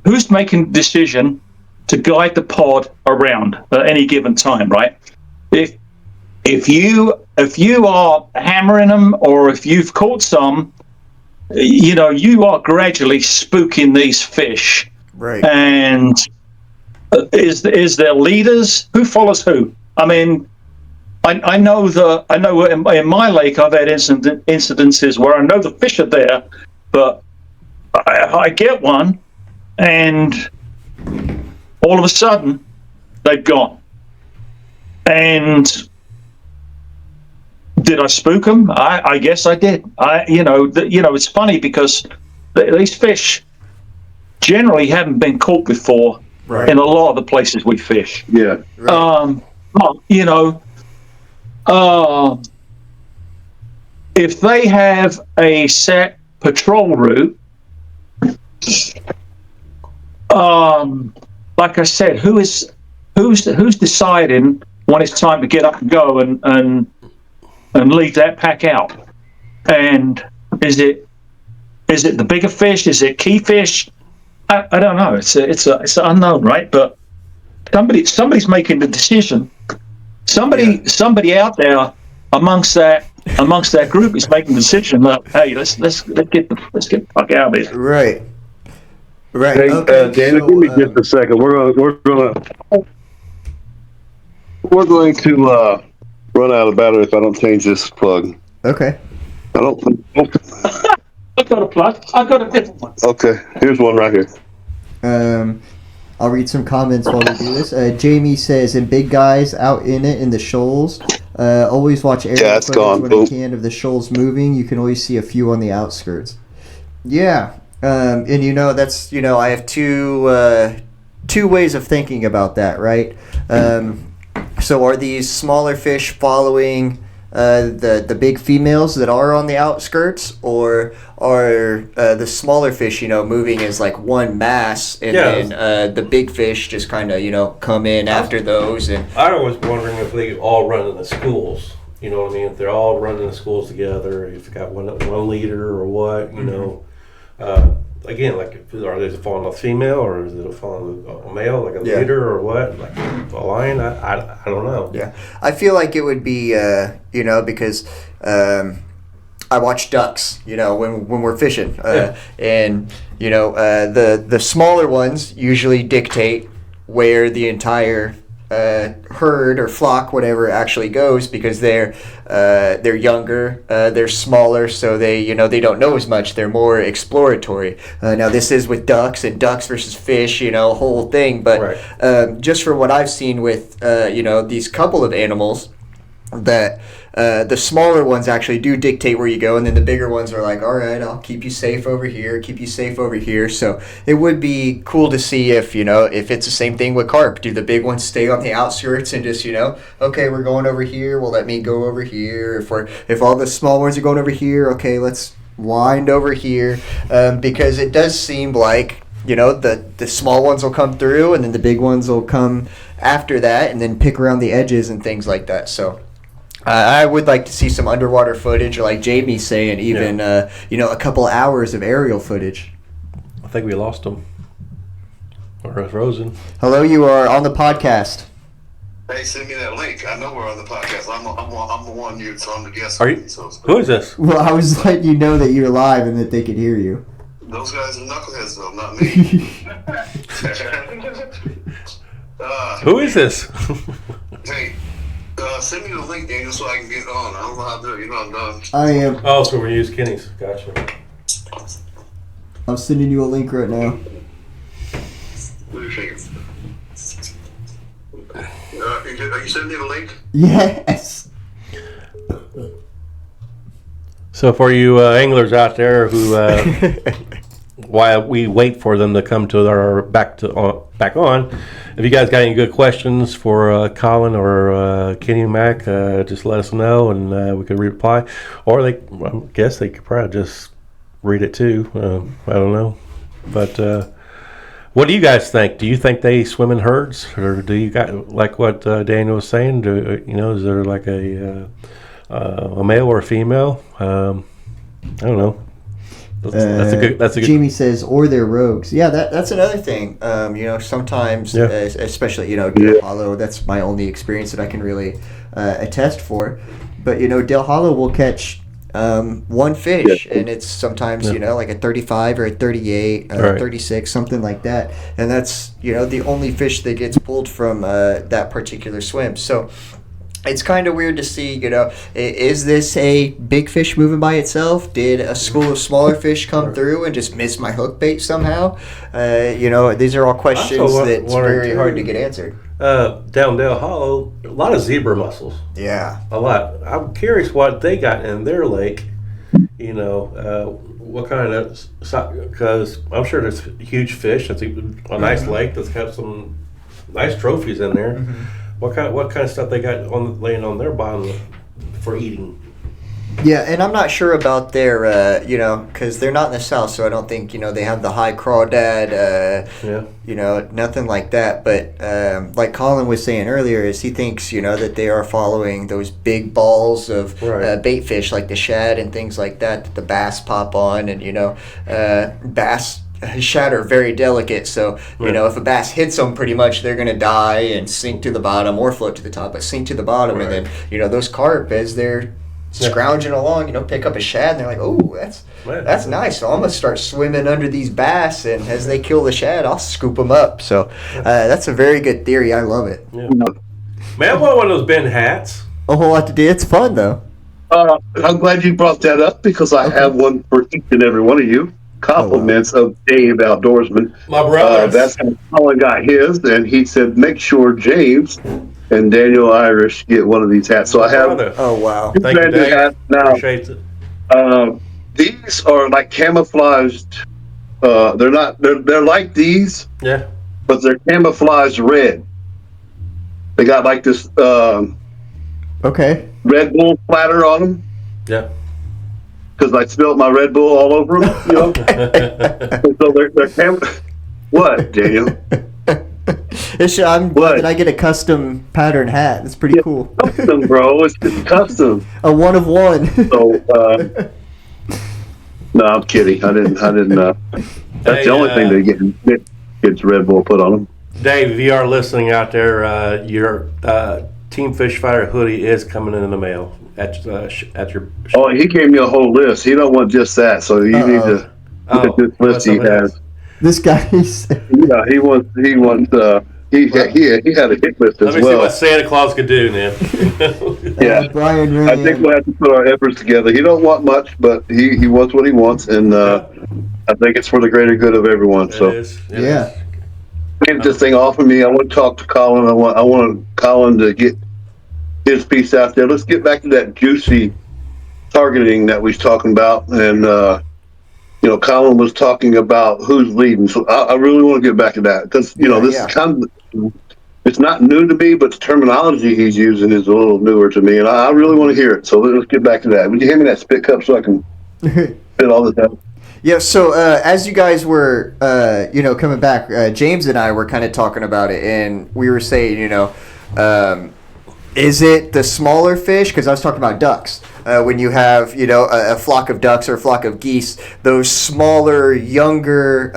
Who's making the decision to guide the pod around at any given time, right? If you are hammering them, or if you've caught some, you are gradually spooking these fish. Right. And is there leaders? Who follows who? I mean, I know in my lake I've had incidences where I know the fish are there, but I get one, and all of a sudden they've gone. And did I spook them? I guess I did. It's funny because these fish generally haven't been caught before in a lot of the places we fish. Yeah. Right. If they have a set patrol route, like I said, who's deciding when it's time to get up and go and leave that pack out? And is it the bigger fish? Is it key fish? I don't know. It's unknown, right? But somebody's making the decision. Somebody out there amongst that group is making the decision. Look, hey, let's get the fuck out of here. Right. Hey, okay, Dana, give me just a second. We're going to run out of battery if I don't change this plug. Okay. I don't. I've got a plug. I've got a different one. Okay, here's one right here. I'll read some comments while we do this. Jamie says, "And big guys out in it in the shoals. Always watch aerial footage when I can of the shoals moving. You can always see a few on the outskirts." Yeah, and that's I have two ways of thinking about that, right? So are these smaller fish following the big females that are on the outskirts, or are the smaller fish moving as like one mass, and then the big fish just kind of come in after those? And I was wondering if they all run in the schools. You know what I mean? If they're all running the schools together, if you got one leader or what, again, like, are they following a female, or is it following a male, like a leader, or what? Like a lion? I don't know. Yeah. I feel like it would be, because I watch ducks, when we're fishing. And, the smaller ones usually dictate where the entire herd or flock, whatever, actually goes, because they're younger, they're smaller, so they don't know as much. They're more exploratory. Now this is with ducks and ducks versus fish, whole thing. But just from what I've seen with these couple of animals, that the smaller ones actually do dictate where you go, and then the bigger ones are like, all right, I'll keep you safe over here, So it would be cool to see if it's the same thing with carp. Do the big ones stay on the outskirts and just okay, we're going over here, well, let me go over here. If all the small ones are going over here, okay, let's wind over here, because it does seem like the small ones will come through, and then the big ones will come after that, and then pick around the edges and things like that. So I would like to see some underwater footage, or like Jamie's saying, even a couple hours of aerial footage. I think we lost him, or frozen. Hello, you are on the podcast. Hey, send me that link. I know we're on the podcast. I'm the one so I'm the guest. Are you? Who is this? Well, I was letting you know that you're live and that they could hear you. Those guys are knuckleheads, though, not me. Who is this? Hey. Send me the link, Daniel, so I can get on. I don't know how to do it. I'm done. I am. Oh, so we're going to use Kenny's. Gotcha. I'm sending you a link right now. What do you think? Are you sending me the link? Yes. So for you anglers out there who, while we wait for them to come to our back on, if you guys got any good questions for Colin or Kenny and Mac, just let us know, and we can reply. Or I guess they could probably just read it too. I don't know. But what do you guys think? Do you think they swim in herds, or do you got, like what Daniel was saying? Is there like a male or a female? I don't know. That's a good. Jamie says, or they're rogues. Yeah, that's another thing. Sometimes, especially Dale Hollow. That's my only experience that I can really attest for. But Dale Hollow will catch one fish, and it's sometimes like a 35 or a 38, 36, something like that, and that's the only fish that gets pulled from that particular swim. So it's kind of weird to see, is this a big fish moving by itself? Did a school of smaller fish come through and just miss my hook bait somehow? These are all questions that's very hard to get answered. Down Dale Hollow, a lot of zebra mussels. Yeah. A lot. I'm curious what they got in their lake. What kind of, because I'm sure there's huge fish. It's a nice lake that's got some nice trophies in there. Mm-hmm. What kind of stuff they got laying on their bottom for eating? Yeah, and I'm not sure about their, because they're not in the South, so I don't think, they have the high crawdad, nothing like that. But like Colin was saying earlier, is he thinks, that they are following those big balls of bait fish like the shad and things like that the bass pop on. And, bass shad are very delicate, so if a bass hits them, pretty much they're gonna die and sink to the bottom or float to the top, but sink to the bottom, and then those carp, as they're scrounging along, pick up a shad, and they're like, oh, that's nice. So I'm gonna start swimming under these bass, and as they kill the shad, I'll scoop them up. So that's a very good theory. I love it. Yeah. Man, I want one of those Ben hats. A whole lot to do. It's fun though. I'm glad you brought that up because I have one for each and every one of you. Compliments of Dave Outdoorsman. My brother. That's how Colin got his, and he said, make sure James and Daniel Irish get one of these hats. So I have. Oh wow! Thank you, Dave. Hats now. Appreciate it. These are like camouflaged. They're not. They're like these. Yeah. But they're camouflaged red. They got like this. Okay. Red Bull splatter on them. Yeah. Because I spilled my Red Bull all over them, So they're What, Daniel? I'm glad that I get a custom pattern hat. That's pretty cool. Custom, bro. It's just custom. A one of one. So, no, I'm kidding. I didn't. That's the only thing that gets Red Bull put on them. Dave, if you are listening out there, your Team Fish Fighter hoodie is coming in the mail at your. Oh, he gave me a whole list. He don't want just that, so you need to look at this list he has. This guy's. Yeah, he wants. He had a hit list as well. Let me see what Santa Claus could do, man. Yeah, Brian Ray. I think we'll have to put our efforts together. He don't want much, but he wants what he wants, and I think it's for the greater good of everyone. It is. Get this thing off of me. I want to talk to Colin. I want Colin to get his piece out there. Let's get back to that juicy targeting that we was talking about, and Colin was talking about who's leading. So I really want to get back to that because this is kind of, it's not new to me, but the terminology he's using is a little newer to me, and I really want to hear it. So let's get back to that. Would you hand me that spit cup so I can spit all this out? Yeah, so as you guys were, coming back, James and I were kind of talking about it, and we were saying, is it the smaller fish? Because I was talking about ducks. When you have, a flock of ducks or a flock of geese, those smaller, younger,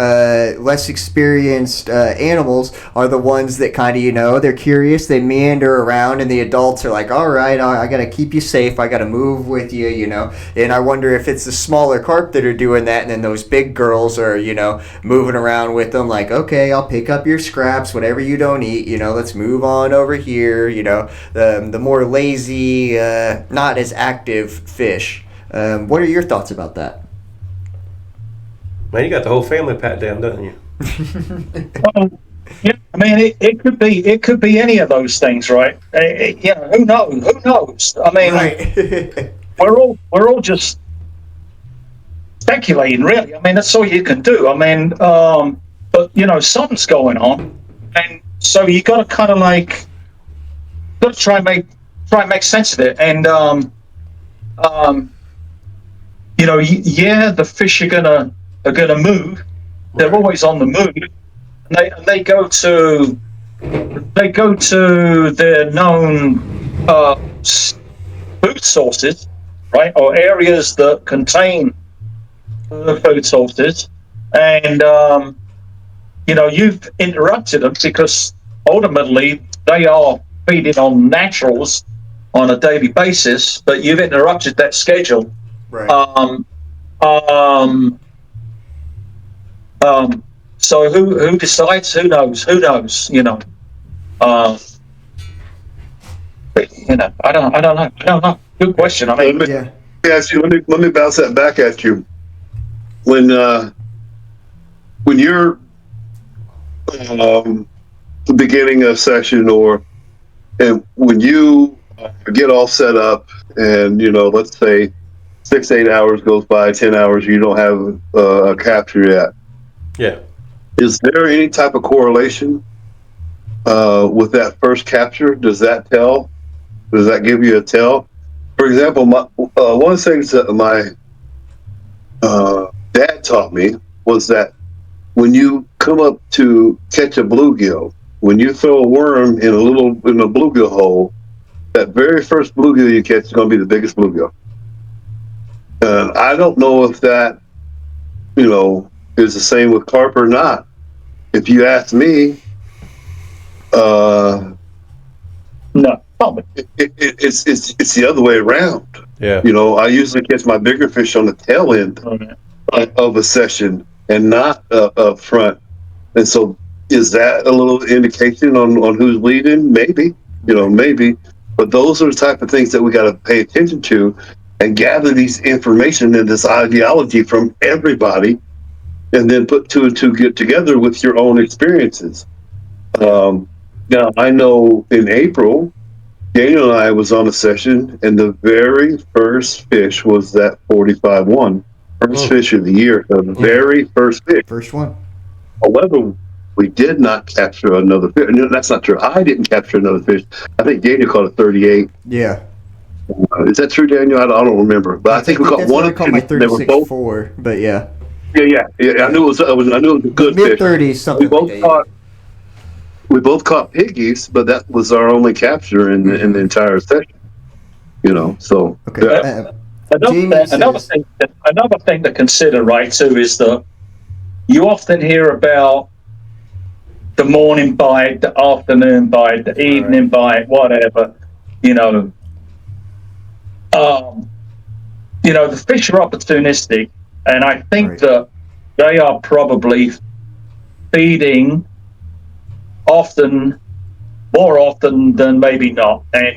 less experienced animals are the ones that kind of, they're curious, they meander around, and the adults are like, all right, I got to keep you safe, I got to move with you, And I wonder if it's the smaller carp that are doing that, and then those big girls are, moving around with them like, okay, I'll pick up your scraps, whatever you don't eat, let's move on over here, the more lazy, not as active fish. What are your thoughts about that? Man, you got the whole family pat down, don't you? Yeah, I mean, it could be any of those things, right? Who knows? I mean, right. we're all just speculating, really. I mean, that's all you can do. I mean, but something's going on, and so you got to kind of like try and make sense of it, and the fish are gonna move. They're always on the move. And they go to their known food sources, right, or areas that contain the food sources, and you've interrupted them because ultimately they are feeding on naturals on a daily basis, but you've interrupted that schedule. Right. So who decides? Who knows? I don't know. Good question. I mean, let me bounce that back at you. When you're beginning a session, and when you get all set up, and let's say 6-8 hours goes by, 10 hours, you don't have a capture yet. Yeah. Is there any type of correlation with that first capture? Does that tell? Does that give you a tell? For example, one of the things that my dad taught me was that when you come up to catch a bluegill, when you throw a worm in a bluegill hole, that very first bluegill you catch is going to be the biggest bluegill. I don't know if that, is the same with carp or not. If you ask me, no, it's the other way around. Yeah. You know, I usually catch my bigger fish on the tail end of a session and not up front. And so, is that a little indication on who's leading? Maybe, maybe. But those are the type of things that we got to pay attention to and gather these information and this ideology from everybody, and then put two and two get together with your own experiences. Now, I know in April, Daniel and I was on a session, and the very first fish was that 45-1. First fish of the year, the very first fish. First one. However, we did not capture another fish. No, that's not true. I didn't capture another fish. I think Daniel caught a 38. Yeah. Is that true, Daniel? I don't remember. But I think we caught one. I caught my 36.4, but yeah. Yeah. I knew it was a good fish. Mid-30s, something we both caught piggies, but that was our only capture in the entire session. So. Okay. Another thing to consider, right, too, is that you often hear about the morning bite, the afternoon bite, the evening bite, whatever. The fish are opportunistic, and I think that they are probably feeding more often than maybe not. And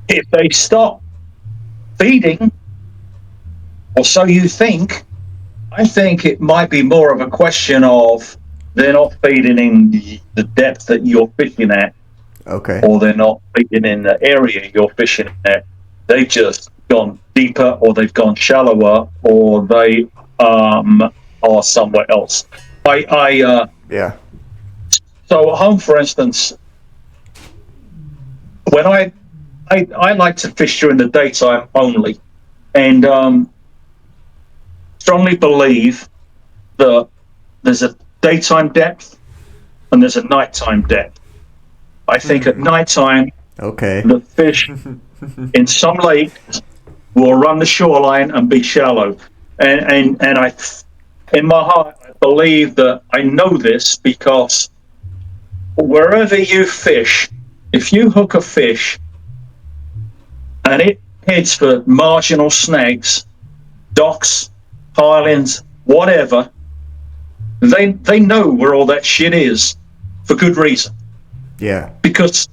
if they stop feeding, or so you think, I think it might be more of a question of they're not feeding in the depth that you're fishing at, or they're not feeding in the area you're fishing at. They've just gone deeper, or they've gone shallower, or they are somewhere else. So at home, for instance, when I like to fish during the daytime only, and strongly believe that there's a daytime depth and there's a nighttime depth. I think at nighttime, the fish in some lakes will run the shoreline and be shallow, and I, in my heart, I believe that I know this because wherever you fish, if you hook a fish and it heads for marginal snags, docks, pilings, whatever, they know where all that shit is for good reason. Yeah. Because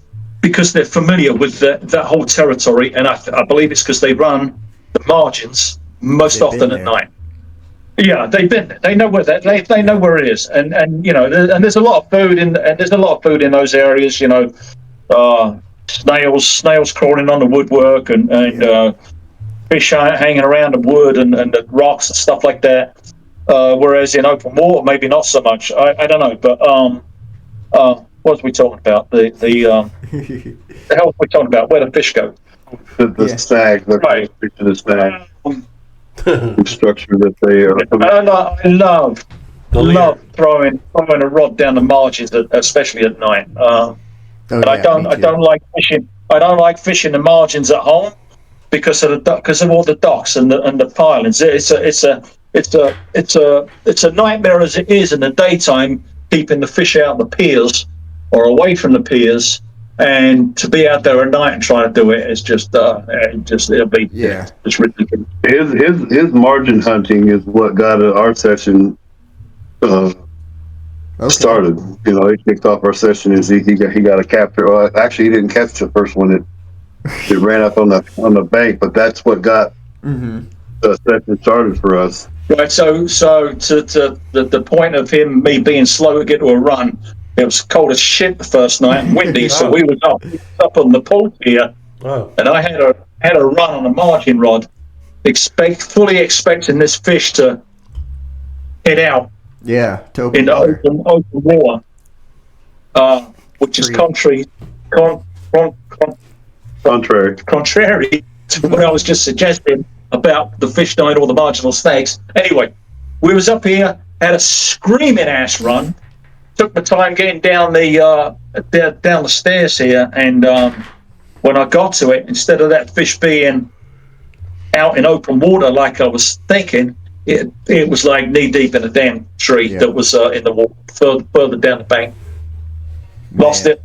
they're familiar with that whole territory, and I believe it's because they run the margins most often at night. Yeah, they've been there. They know where they know where it is, and there's a lot of food in those areas. Snails crawling on the woodwork, and fish hanging around the wood and the rocks and stuff like that. Whereas in open water, maybe not so much. I don't know, but what was we talking about? The hell was we talking about? Where the fish go? The snag, the snag. The structure that they are. I love throwing a rod down the margins, especially at night. And I don't like fishing. I don't like fishing the margins at home because of all the docks and the pilings. It's a nightmare as it is in the daytime, keeping the fish out the piers or away from the piers, and to be out there at night and trying to do it is just it'll be it's ridiculous. His margin hunting is what got our session started. He kicked off our session as he got a capture. Well, actually, he didn't catch the first one. It ran up on the bank, but that's what got the session started for us. Right. So to the point of me being slow to get to a run. It was cold as shit the first night and windy, so we was up on the pool here, and I had a run on a margin rod, fully expecting this fish to head out. Yeah, to open water, which is contrary to what I was just suggesting about the fish dying all the marginal snags. Anyway, we was up here, had a screaming ass run. Took my time getting down the stairs here, and when I got to it, instead of that fish being out in open water like I was thinking, it was like knee deep in a damn tree that was in the water further down the bank. Lost it.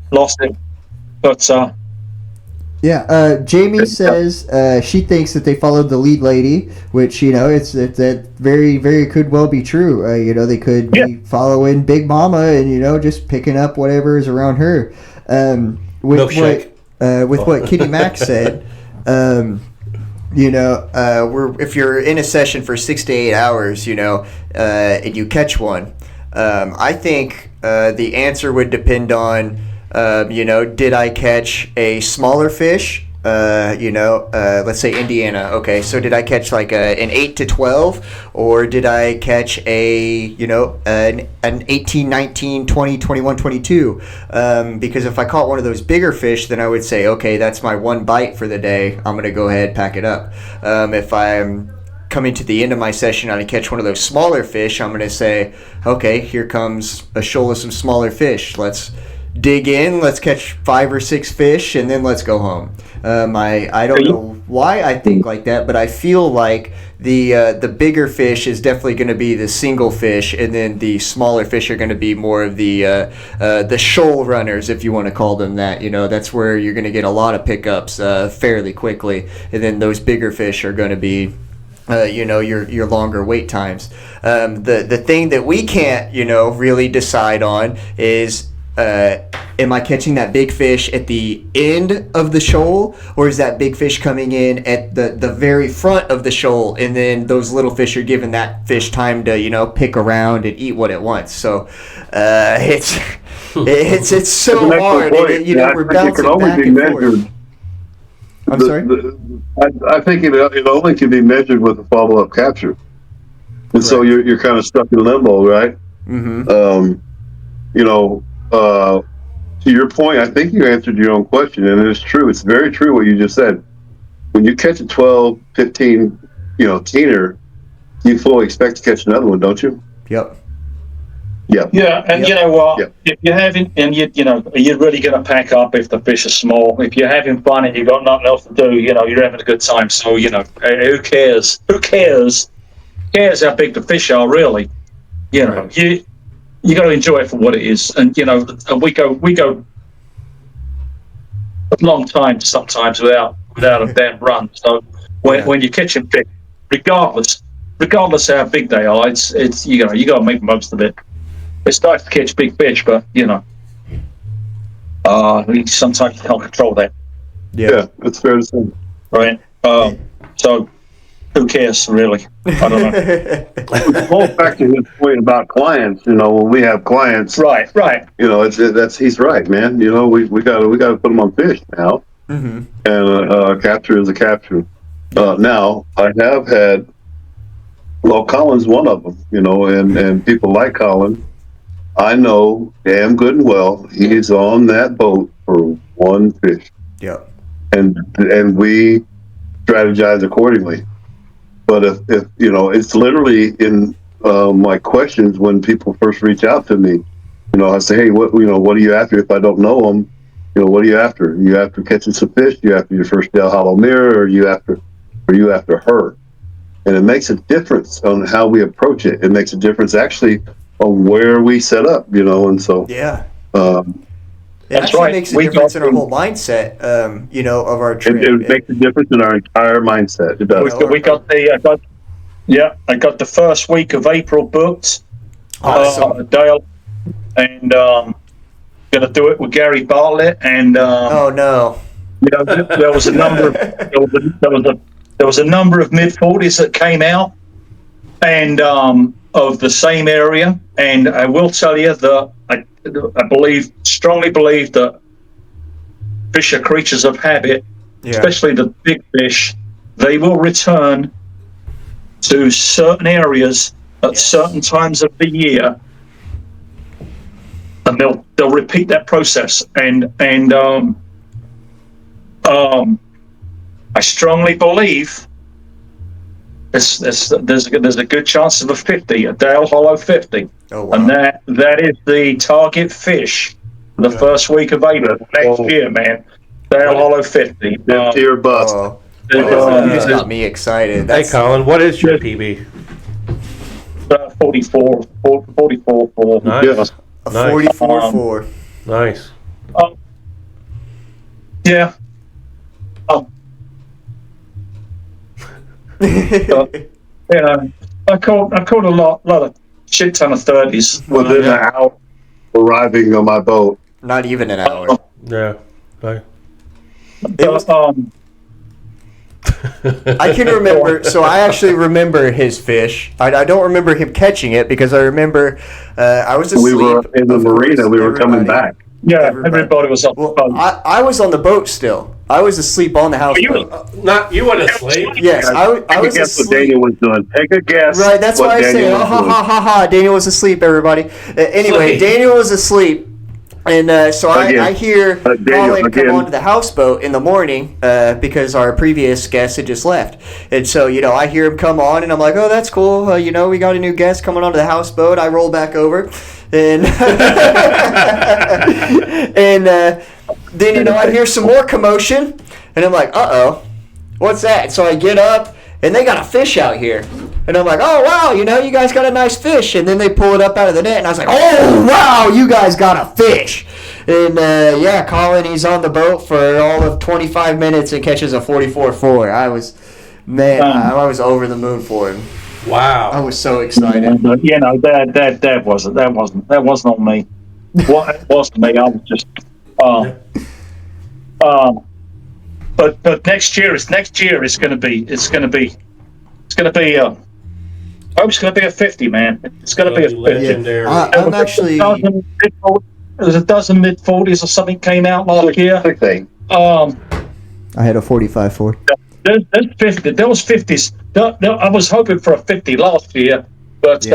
But Jamie says she thinks that they followed the lead lady, which it's that very, very could well be true. They could be following Big Mama and just picking up whatever is around her. With what Kitty Mac said, if you're in a session for 6 to 8 hours, and you catch one, I think the answer would depend on. Did I catch a smaller fish? Let's say Indiana. Okay, so did I catch like an 8 to 12, or did I catch an 18, 19, 20, 21, 22? Because if I caught one of those bigger fish, then I would say, okay, that's my one bite for the day. I'm gonna go ahead, pack it up. If I'm coming to the end of my session and I catch one of those smaller fish, I'm gonna say, okay, here comes a shoal of some smaller fish. Let's dig in, let's catch 5 or 6 fish, and then let's go home. I don't know why I think like that, but I feel like the bigger fish is definitely going to be the single fish, and then the smaller fish are going to be more of the shoal runners, if you want to call them that. That's where you're going to get a lot of pickups fairly quickly, and then those bigger fish are going to be your longer wait times. The thing that we can't really decide on is, am I catching that big fish at the end of the shoal, or is that big fish coming in at the very front of the shoal, and then those little fish are giving that fish time to pick around and eat what it wants? So it's so hard. We're bouncing back and forth. I'm sorry? I think it only can be measured with a follow-up capture, and so you're kind of stuck in limbo, right? Mm-hmm. To your point, I think you answered your own question, and it's true. It's very true what you just said. When you catch a 12, 15, teener, you fully expect to catch another one, don't you? Yep. Yeah. Yeah, and you know what? If you're having, and you're really going to pack up if the fish are small. If you're having fun and you've got nothing else to do, you're having a good time. So who cares? Who cares how big the fish are, really? You got to enjoy it for what it is, and we go a long time sometimes without a damn run. So when you're catching fish, regardless how big they are, it's you got to make the most of it. It's nice to catch big fish, but sometimes you can't control that. Yeah, it's fair to say. Right. So who cares, really? I don't know. Well, back to his point about clients, when we have clients, right. He's right, man. We got to put them on fish now, and a capture is a capture. Now I have had, Colin's one of them, and people like Colin, I know damn good and well he's on that boat for one fish. Yeah, and we strategize accordingly. But if it's literally in my questions when people first reach out to me, I say, hey, what are you after? If I don't know them, what are you after? Are you after catching some fish? You after your first Del Hollow mirror? Or are you after her? And it makes a difference on how we approach it. It makes a difference actually on where we set up, and so it actually makes a difference in our whole mindset, of our trip. It makes a difference in our entire mindset. It does. I got the first week of April booked. Awesome. Dale, and gonna do it with Gary Bartlett, and oh no, there was a number of there was a number of mid-40s that came out, and of the same area, and I will tell you that I strongly believe that fish are creatures of habit, especially the big fish. They will return to certain areas at certain times of the year, and they'll repeat that process. And I strongly believe there's a good chance of a 50, a Dale Hollow 50. Oh, wow. And that is the target fish for the first week of April next year, man. Dale Hollow 50. 50 or bust. You just got me excited. Hey, Colin, what is your PB? 44 4. Nice. Yeah. A 44-4. Nice. Yeah. I caught a lot of shit ton of 30s within an hour arriving on my boat. Not even an hour. Yeah. Right. I can remember. So I actually remember his fish. I don't remember him catching it because I remember I was asleep. We were in the marina. We were coming back. Yeah, everybody was on the boat. I was on the boat still. I was asleep on the houseboat. You weren't asleep. Yes, I was guess asleep. what Daniel was doing. Take a guess. Right, that's why I say, ha ha ha ha. Daniel was asleep. Everybody. Anyway, Daniel was asleep. And so I hear Colin come onto the houseboat in the morning because our previous guest had just left. And so, I hear him come on, and I'm like, oh, that's cool. We got a new guest coming onto the houseboat. I roll back over. And, and then, I hear some more commotion. And I'm like, uh-oh, what's that? So I get up, and they got a fish out here. And I'm like, oh, wow, you guys got a nice fish. And then they pull it up out of the net, and I was like, oh, wow, you guys got a fish. And, Colin, he's on the boat for all of 25 minutes and catches a 44-4. I was over the moon for him. Wow. I was so excited. That wasn't on me. What it was to me, I was just, but next year it's going to be a 50, man. It's going to be a 50. Legendary. I'm actually. There's a dozen mid-40s or something came out last year. I had a 45-4. There's 50. There was 50s. I was hoping for a 50 last year, but there's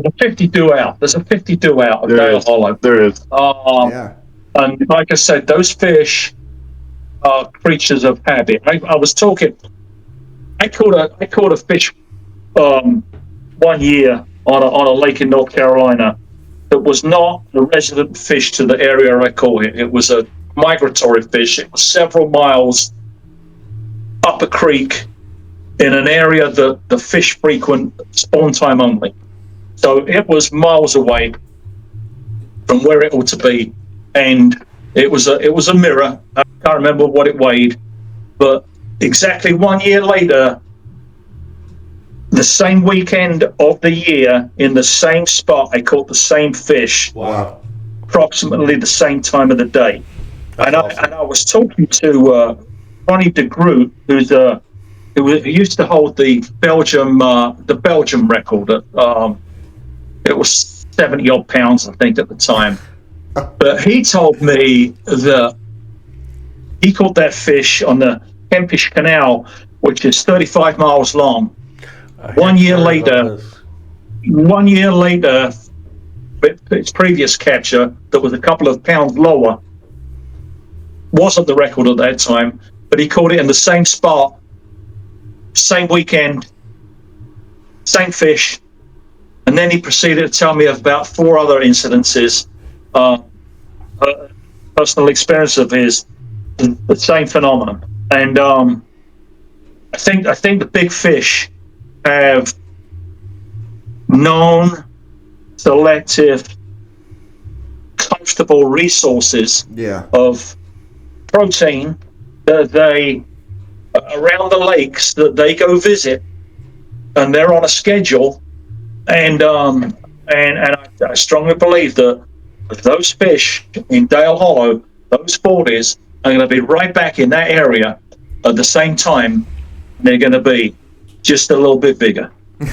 a 52 out. There's a 52 out of Dale Hollow. There is. And like I said, those fish are creatures of habit. I was talking. I caught a fish 1 year on a lake in North Carolina that was not a resident fish to the area I caught it. It was a migratory fish. It was several miles up a creek in an area that the fish frequent spawn time only. So it was miles away from where it ought to be, and it was a mirror. I can't remember what it weighed, but exactly 1 year later, the same weekend of the year, in the same spot, I caught the same fish. Wow. Approximately the same time of the day. And I was talking to Ronnie de Groot, who used to hold the Belgium record. It was 70 odd pounds, I think, at the time. But he told me that he caught that fish on the Kempish Canal, which is 35 miles long. 1 year later, its previous catcher, that was a couple of pounds lower, wasn't the record at that time, but he caught it in the same spot, same weekend, same fish, and then he proceeded to tell me about 4 other incidences, personal experience of his, the same phenomenon. And I think the big fish have known, selective, comfortable resources of protein that they around the lakes that they go visit, and they're on a schedule, and I strongly believe that those fish in Dale Hollow, those 40s, are going to be right back in that area at the same time. They're going to be just a little bit bigger. I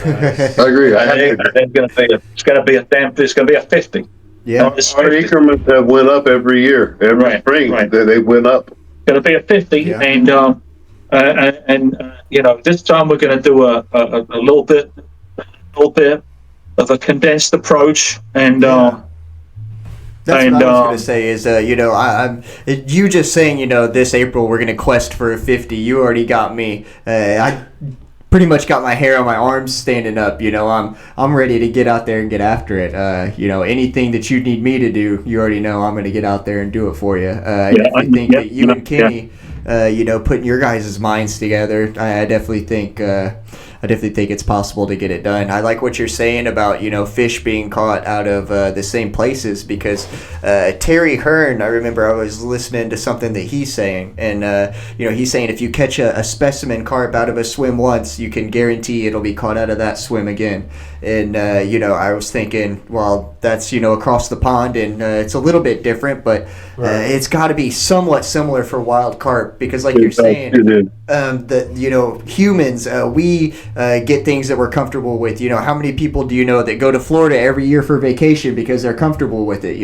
agree. It's going to be a 50. Yeah, our increments have went up every year, every spring. Right. They went up. It's going to be a 50, and this time we're going to do a little bit of a condensed approach, and that's what I was going to say is, I'm you just saying, this April we're going to quest for a 50. You already got me. I pretty much got my hair on my arms standing up. I'm ready to get out there and get after it. Anything that you need me to do, you already know I'm going to get out there and do it for you. I definitely think that you and Kenny, putting your guys' minds together, I definitely think I definitely think it's possible to get it done. I like what you're saying about, fish being caught out of the same places, because Terry Hearn, I remember I was listening to something that he's saying, and he's saying if you catch a specimen carp out of a swim once, you can guarantee it'll be caught out of that swim again. And I was thinking, well, that's across the pond, and it's a little bit different, but it's got to be somewhat similar for wild carp, because like you're saying, humans, we get things that we're comfortable with. How many people do you know that go to Florida every year for vacation because they're comfortable with it?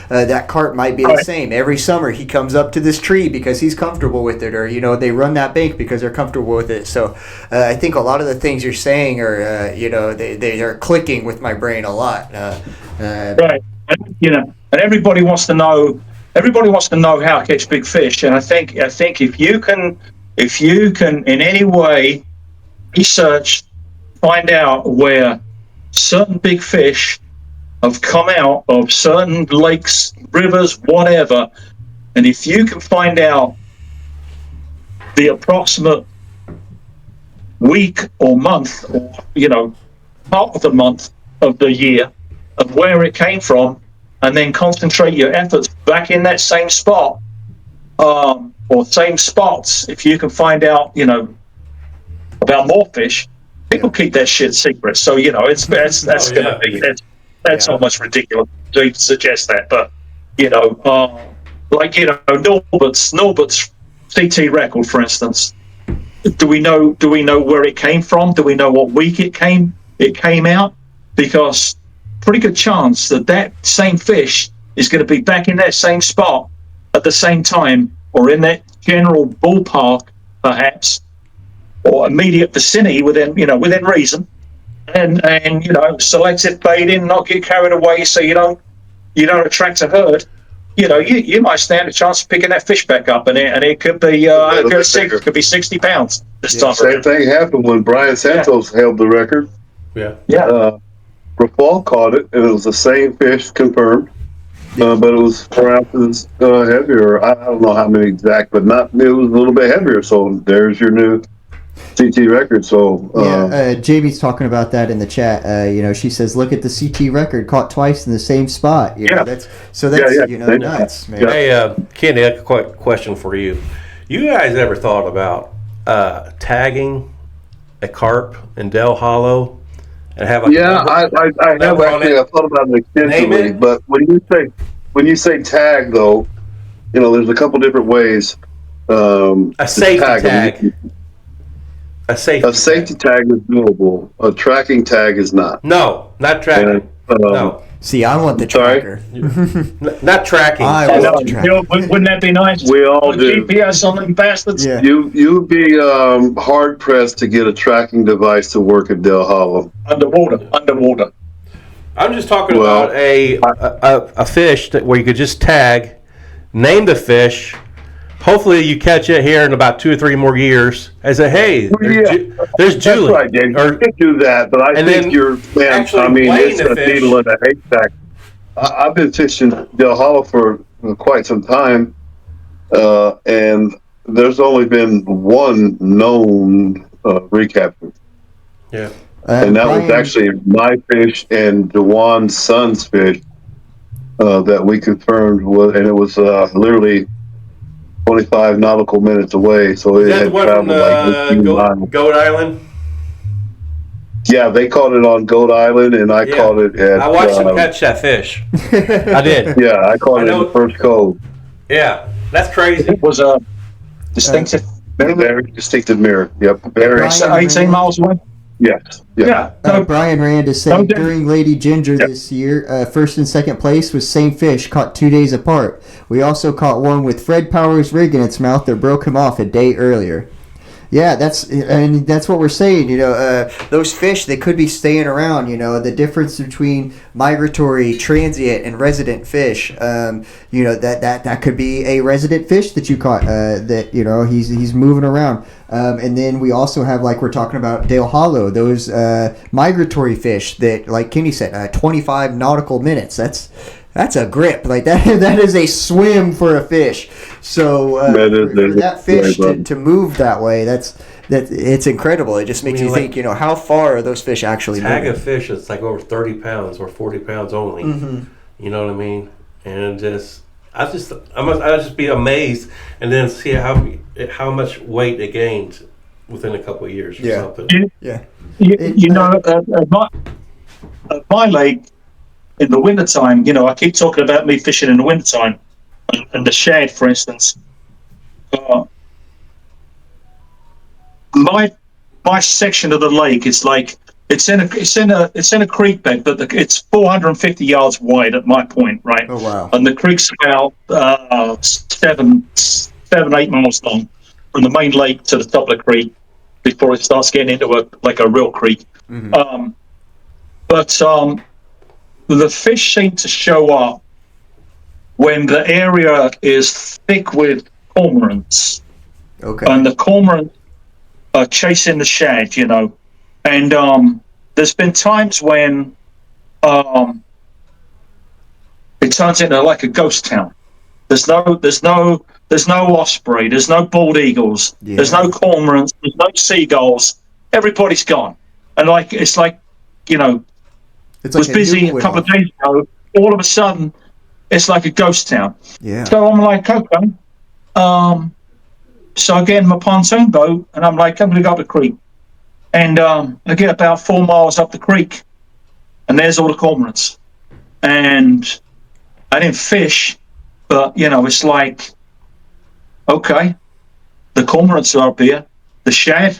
That carp might be the same. Every summer he comes up to this tree because he's comfortable with it, or they run that bank because they're comfortable with it. So I think a lot of the things you're saying are they are clicking with my brain a lot. Right, and everybody wants to know. Everybody wants to know how to catch big fish, and I think if you can in any way research, find out where certain big fish have come out of certain lakes, rivers, whatever, and if you can find out the approximate week or month, or part of the month of the year of where it came from, and then concentrate your efforts back in that same spot, or same spots. If you can find out, about more fish, people keep that shit secret. So that's going to be that's almost ridiculous to even suggest that. But Norbert's CT record, for instance. Do we know where it came from? Do we know what week it came out? Because pretty good chance that same fish is going to be back in that same spot at the same time, or in that general ballpark, perhaps, or immediate vicinity within reason, and selective baiting, not get carried away, so you don't attract a herd. You might stand a chance of picking that fish back up, and it could be it could be 60 pounds this time. Same thing happened when Brian Santos held the record. Yeah. Rafal caught it, and it was the same fish, confirmed, but it was 4 ounces heavier. I don't know how many exact, but it was a little bit heavier. So there's your new CT record. So Jamie's talking about that in the chat. She says, look at the CT record, caught twice in the same spot. That's nuts, man. Hey, Kenny, a quick question for you. You guys ever thought about tagging a carp in Del Hollow? And have I have actually. I thought about it extensively, but when you say tag, though, there's a couple different ways. A safety tag. A safety tag is doable. A tracking tag is not. No, not tracking. No. See, I want the tracker. Not tracking. I want the tracker. Wouldn't that be nice? We all do. GPS on them bastards. Yeah. You'd be hard pressed to get a tracking device to work at Del Hollow. Underwater. I'm just talking about a fish where you could just tag, name the fish. Hopefully you catch it here in about 2 or 3 more years. I say, hey, there's Julie. That's right, Dave. You can do that, but I think it's a needle in a haystack. I've been fishing Del Hollow for quite some time, and there's only been one known recapture. Yeah. And that was actually my fish and Dewan's son's fish that we confirmed, and it was literally 25 nautical minutes away, so it had traveled like Goat Island. Yeah, they caught it on Goat Island, and I caught it at. I watched them catch that fish. I did. Yeah, I caught it in the first cove. Yeah, that's crazy. It was a distinctive, very distinctive mirror. Yep, very 18 miles away. Yes. Yeah. Brian Rand is saying during Lady Ginger this year, first and second place was same fish caught 2 days apart. We also caught one with Fred Powers' rig in its mouth that broke him off a day earlier. Yeah, that's what we're saying. Those fish, they could be staying around. The difference between migratory, transient, and resident fish. That could be a resident fish that you caught. He's moving around. And then we also have, like we're talking about Dale Hollow, those migratory fish that, like Kenny said, 25 nautical minutes. That's a grip. Like that is a swim for a fish. So for that fish to move that way, that it's incredible. It just makes you think, how far are those fish actually moving? Tag a fish that's like over 30 pounds or 40 pounds only. You know what I mean? And I just be amazed, and then see how much weight it gains within a couple of years or something. My lake in the wintertime, I keep talking about me fishing in the wintertime, and the shad, for instance. My section of the lake is like it's in a creek bed, but it's 450 yards wide at my point, right? Oh wow! And the creek's about 7-8 miles long from the main lake to the top of the creek before it starts getting into a real creek. But the fish seem to show up when the area is thick with cormorants. Okay. And the cormorants are chasing the shad, And there's been times when it turns into like a ghost town. There's no osprey, there's no bald eagles, there's no cormorants, there's no seagulls. Everybody's gone. And it's like it was busy a couple of days ago. All of a sudden, it's like a ghost town. Yeah. So I'm like, okay. So I get in my pontoon boat, and I'm like, I'm going to go up the creek. And I get about 4 miles up the creek, and there's all the cormorants. And I didn't fish, but, it's like, okay, the cormorants are up here. The shad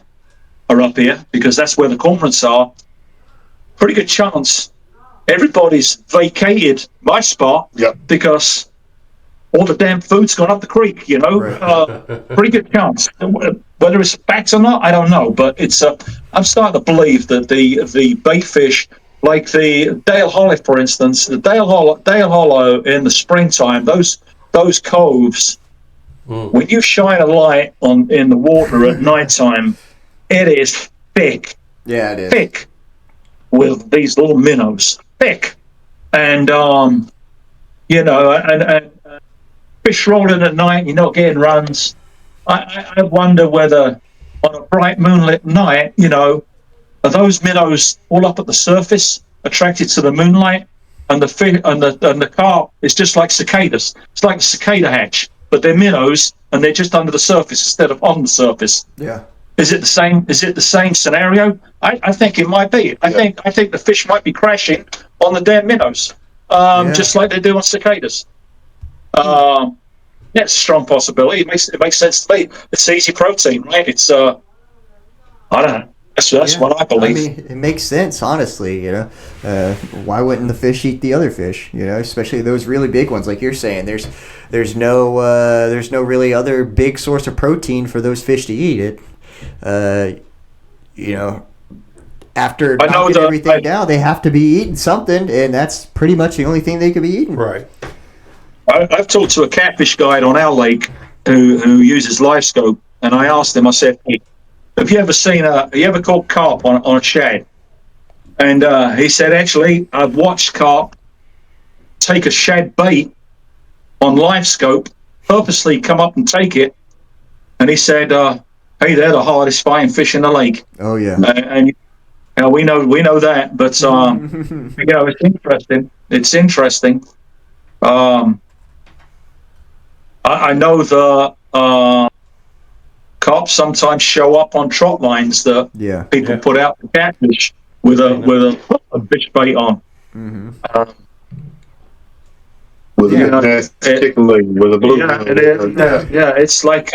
are up here, because that's where the cormorants are. Pretty good chance everybody's vacated my spot because all the damn food's gone up the creek, Right. Pretty good chance. Whether it's facts or not, I don't know. But it's I'm starting to believe that the bait fish, like the Dale Hollow, for instance, the Dale Hollow in the springtime, those coves, when you shine a light in the water at nighttime, it is thick. Yeah, it is. Thick with these little minnows. Thick. And, and fish rolling at night, you're not getting runs. I wonder whether on a bright moonlit night, are those minnows all up at the surface, attracted to the moonlight, and the fish and the carp is just like cicadas. It's like a cicada hatch, but they're minnows and they're just under the surface instead of on the surface. Yeah. Is it the same? Is it the same scenario? I think it might be. I think the fish might be crashing on the damn minnows, just like they do on cicadas. It's a strong possibility. It makes sense to me. It's easy protein, right? It's I don't know. That's what I believe. I mean, it makes sense, honestly. Why wouldn't the fish eat the other fish? Especially those really big ones, like you're saying. There's no really other big source of protein for those fish to eat. It. After knocking everything down, they have to be eating something, and that's pretty much the only thing they could be eating. Right. I've talked to a catfish guide on our lake who uses live scope, and I asked him, I said, hey, have you ever caught carp on a shad? And he said, actually, I've watched carp take a shad bait on live scope, purposely come up and take it, and he said, hey, they're the hardest fighting fish in the lake. Oh yeah, and we know that, but it's interesting. It's interesting. I know the carp sometimes show up on trot lines that people put out for catfish with a fish bait on. Mm-hmm. With a blue. Yeah, it's like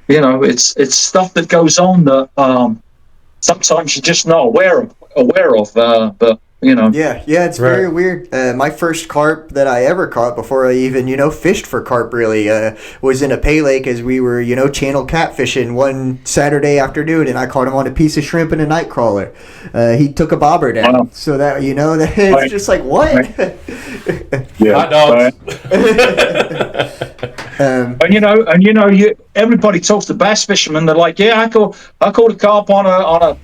it's stuff that goes on that sometimes you're just not aware of. But Yeah, it's very weird. My first carp that I ever caught before I even, fished for carp really, was in a pay lake as we were, channel catfishing one Saturday afternoon, and I caught him on a piece of shrimp and a night crawler. He took a bobber down. Wow. So that, that it's just like, what? Hot dogs. Everybody talks to bass fishermen. They're like, yeah, I caught a carp on a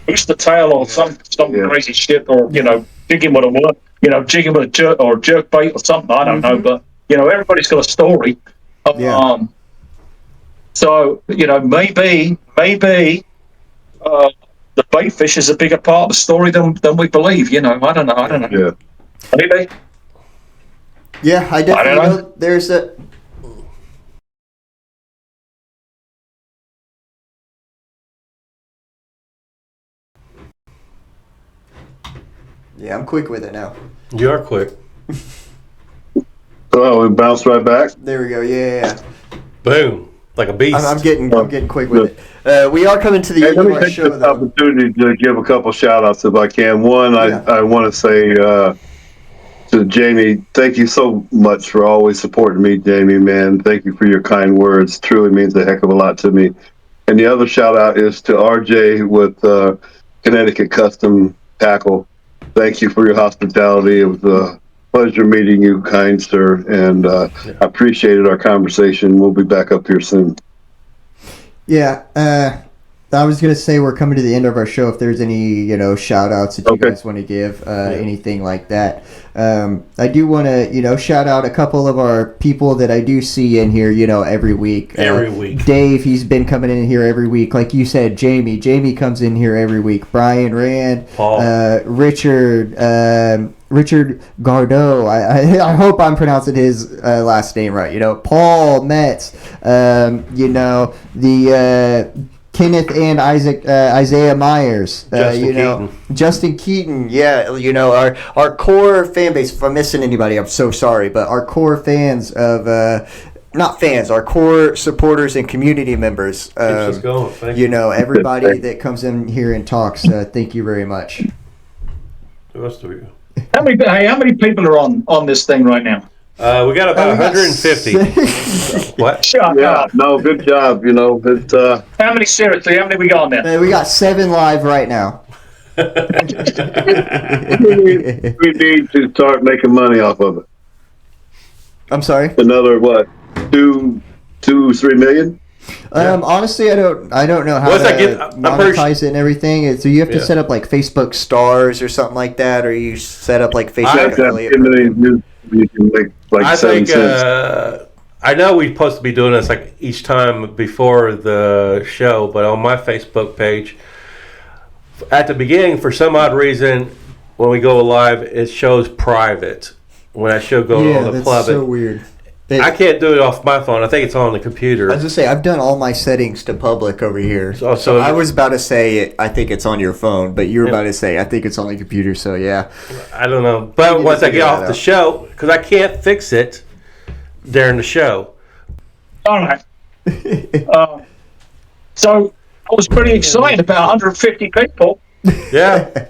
booster tail or some crazy shit, or jigging with a worm, jigging with a jerk or jerk bait or something. I don't know, but everybody's got a story. So, maybe the bait fish is a bigger part of the story than we believe. I don't know. Yeah. Maybe. Yeah, I definitely know there's a. Yeah, I'm quick with it now. You are quick. Oh, we bounced right back. There we go. Yeah. Boom. Like a beast. I'm getting quick with it. We are coming to the end of our show, Let me take this opportunity to give a couple shout-outs if I can. One, I want to say to Jamie, thank you so much for always supporting me, Jamie, man. Thank you for your kind words. Truly means a heck of a lot to me. And the other shout-out is to RJ with Connecticut Custom Tackle. Thank you for your hospitality. It was a pleasure meeting you, kind sir, and I appreciated our conversation. We'll be back up here soon. Yeah, I was going to say we're coming to the end of our show. If there's any, shout outs that you guys want to give, anything like that. I do want to, shout out a couple of our people that I do see in here, every week. Every week. Dave, he's been coming in here every week. Like you said, Jamie comes in here every week. Brian Rand, Paul. Richard Gardeau. I hope I'm pronouncing his last name right. Paul Metz. The Kenneth and Isaiah Myers. Justin Keaton. Yeah, our core fan base. If I'm missing anybody, I'm so sorry. But our core fans of. Not fans, our core supporters and community members. Keeps us going. Thank you. Everybody that comes in here and talks. Thank you very much. Who else do we go? How many people are on this thing right now? We got about 150. What? Shut up. No, good job. It's How many seriously? How many we got on there? We got 7 live right now. we need to start making money off of it. I'm sorry. Another what? 2-3 million? Honestly, I don't know how to monetize it and everything. So you have to set up like Facebook stars or something like that, or you set up like Facebook affiliate. You can make like 7 cents. I know we're supposed to be doing this like each time before the show, but on my Facebook page, at the beginning, for some odd reason, when we go live, it shows private. When I show go on the club, that's so weird. I can't do it off my phone. I think it's on the computer. I was going to say, I've done all my settings to public over here. So I was about to say, I think it's on your phone, but you were about to say, I think it's on the computer, so yeah. I don't know. But once I get off the show, because I can't fix it during the show. All right. So I was pretty excited about 150 people. Yeah.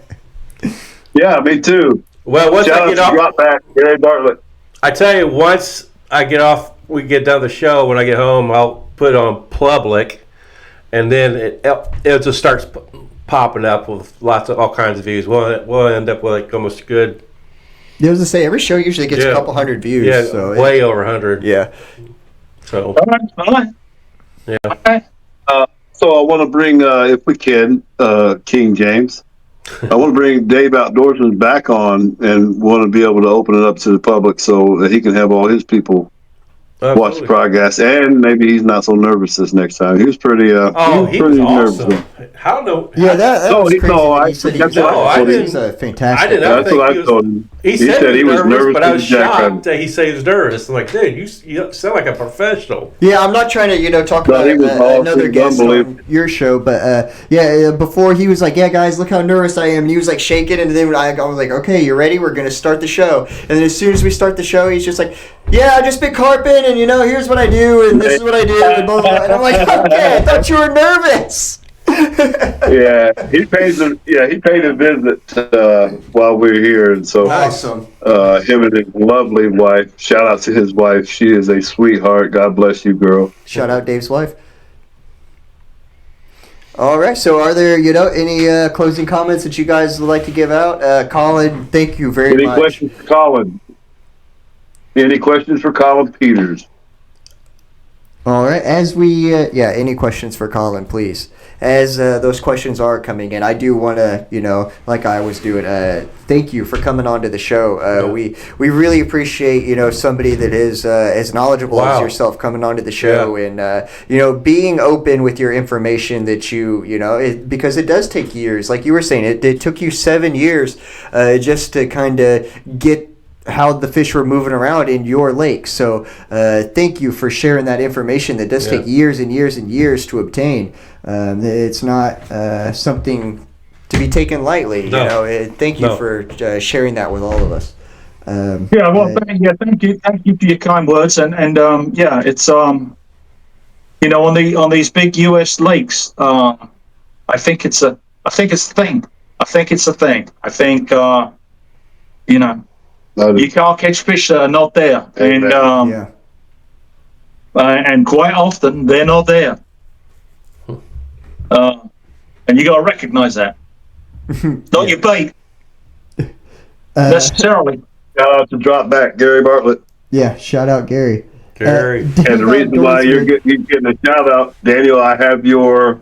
Yeah, me too. Well, once I get off, drop back, Gary Bartlett. I tell you, once I get off, we get done the show. When I get home, I'll put it on public, and then it just starts popping up with all kinds of views. We'll end up with like almost good. I was to say every show usually gets a couple hundred views. Yeah, so way over 100. Yeah. So. All right. Yeah. Okay. So I want to bring, if we can, King James. I want to bring Dave Outdoorsman back on and want to be able to open it up to the public so that he can have all his people watch the podcast, and maybe he's not so nervous this next time. He was pretty. He was awesome. Nervous. How no? Yeah, that was crazy. I didn't. He's fantastic. That's what I told him. He said he was nervous, but I was shocked that he said he was nervous. I'm like, dude, you sound like a professional. Yeah, I'm not trying to talk about another guest on your show, but before he was like, yeah, guys, look how nervous I am, and he was like shaking, and then I was like, okay, you ready? We're gonna start the show, and then as soon as we start the show, he's just like, yeah, I just been carping, and here's what I do, and this is what I do, and blah, blah, blah. And I'm like, okay, I thought you were nervous. Yeah, he paid a visit while we were here, and so awesome. Him and his lovely wife. Shout out to his wife. She is a sweetheart. God bless you, girl. Shout out Dave's wife. All right. So, are there any closing comments that you guys would like to give out? Colin, thank you very much. Any questions for Colin? Any questions for Colin Peters? All right. As we any questions for Colin, please. those questions are coming in, I do want to, like I was doing, thank you for coming on to the show. We really appreciate, somebody that is as knowledgeable as yourself coming on to the show, and, being open with your information that because it does take years. Like you were saying, it took you 7 years just to kind of get how the fish were moving around in your lake. So thank you for sharing that information that does take years and years and years to obtain. It's not something to be taken lightly. No. Thank you for sharing that with all of us. Thank you for your kind words, and it's on these big U.S. lakes. I think it's a thing. I think you can't catch fish that are not there, and quite often they're not there, and you got to recognize that. Not your bait necessarily. Shout out to Drop Back, Gary Bartlett. Yeah, shout out Gary. And the reason why you're getting a shout out, Daniel, I have your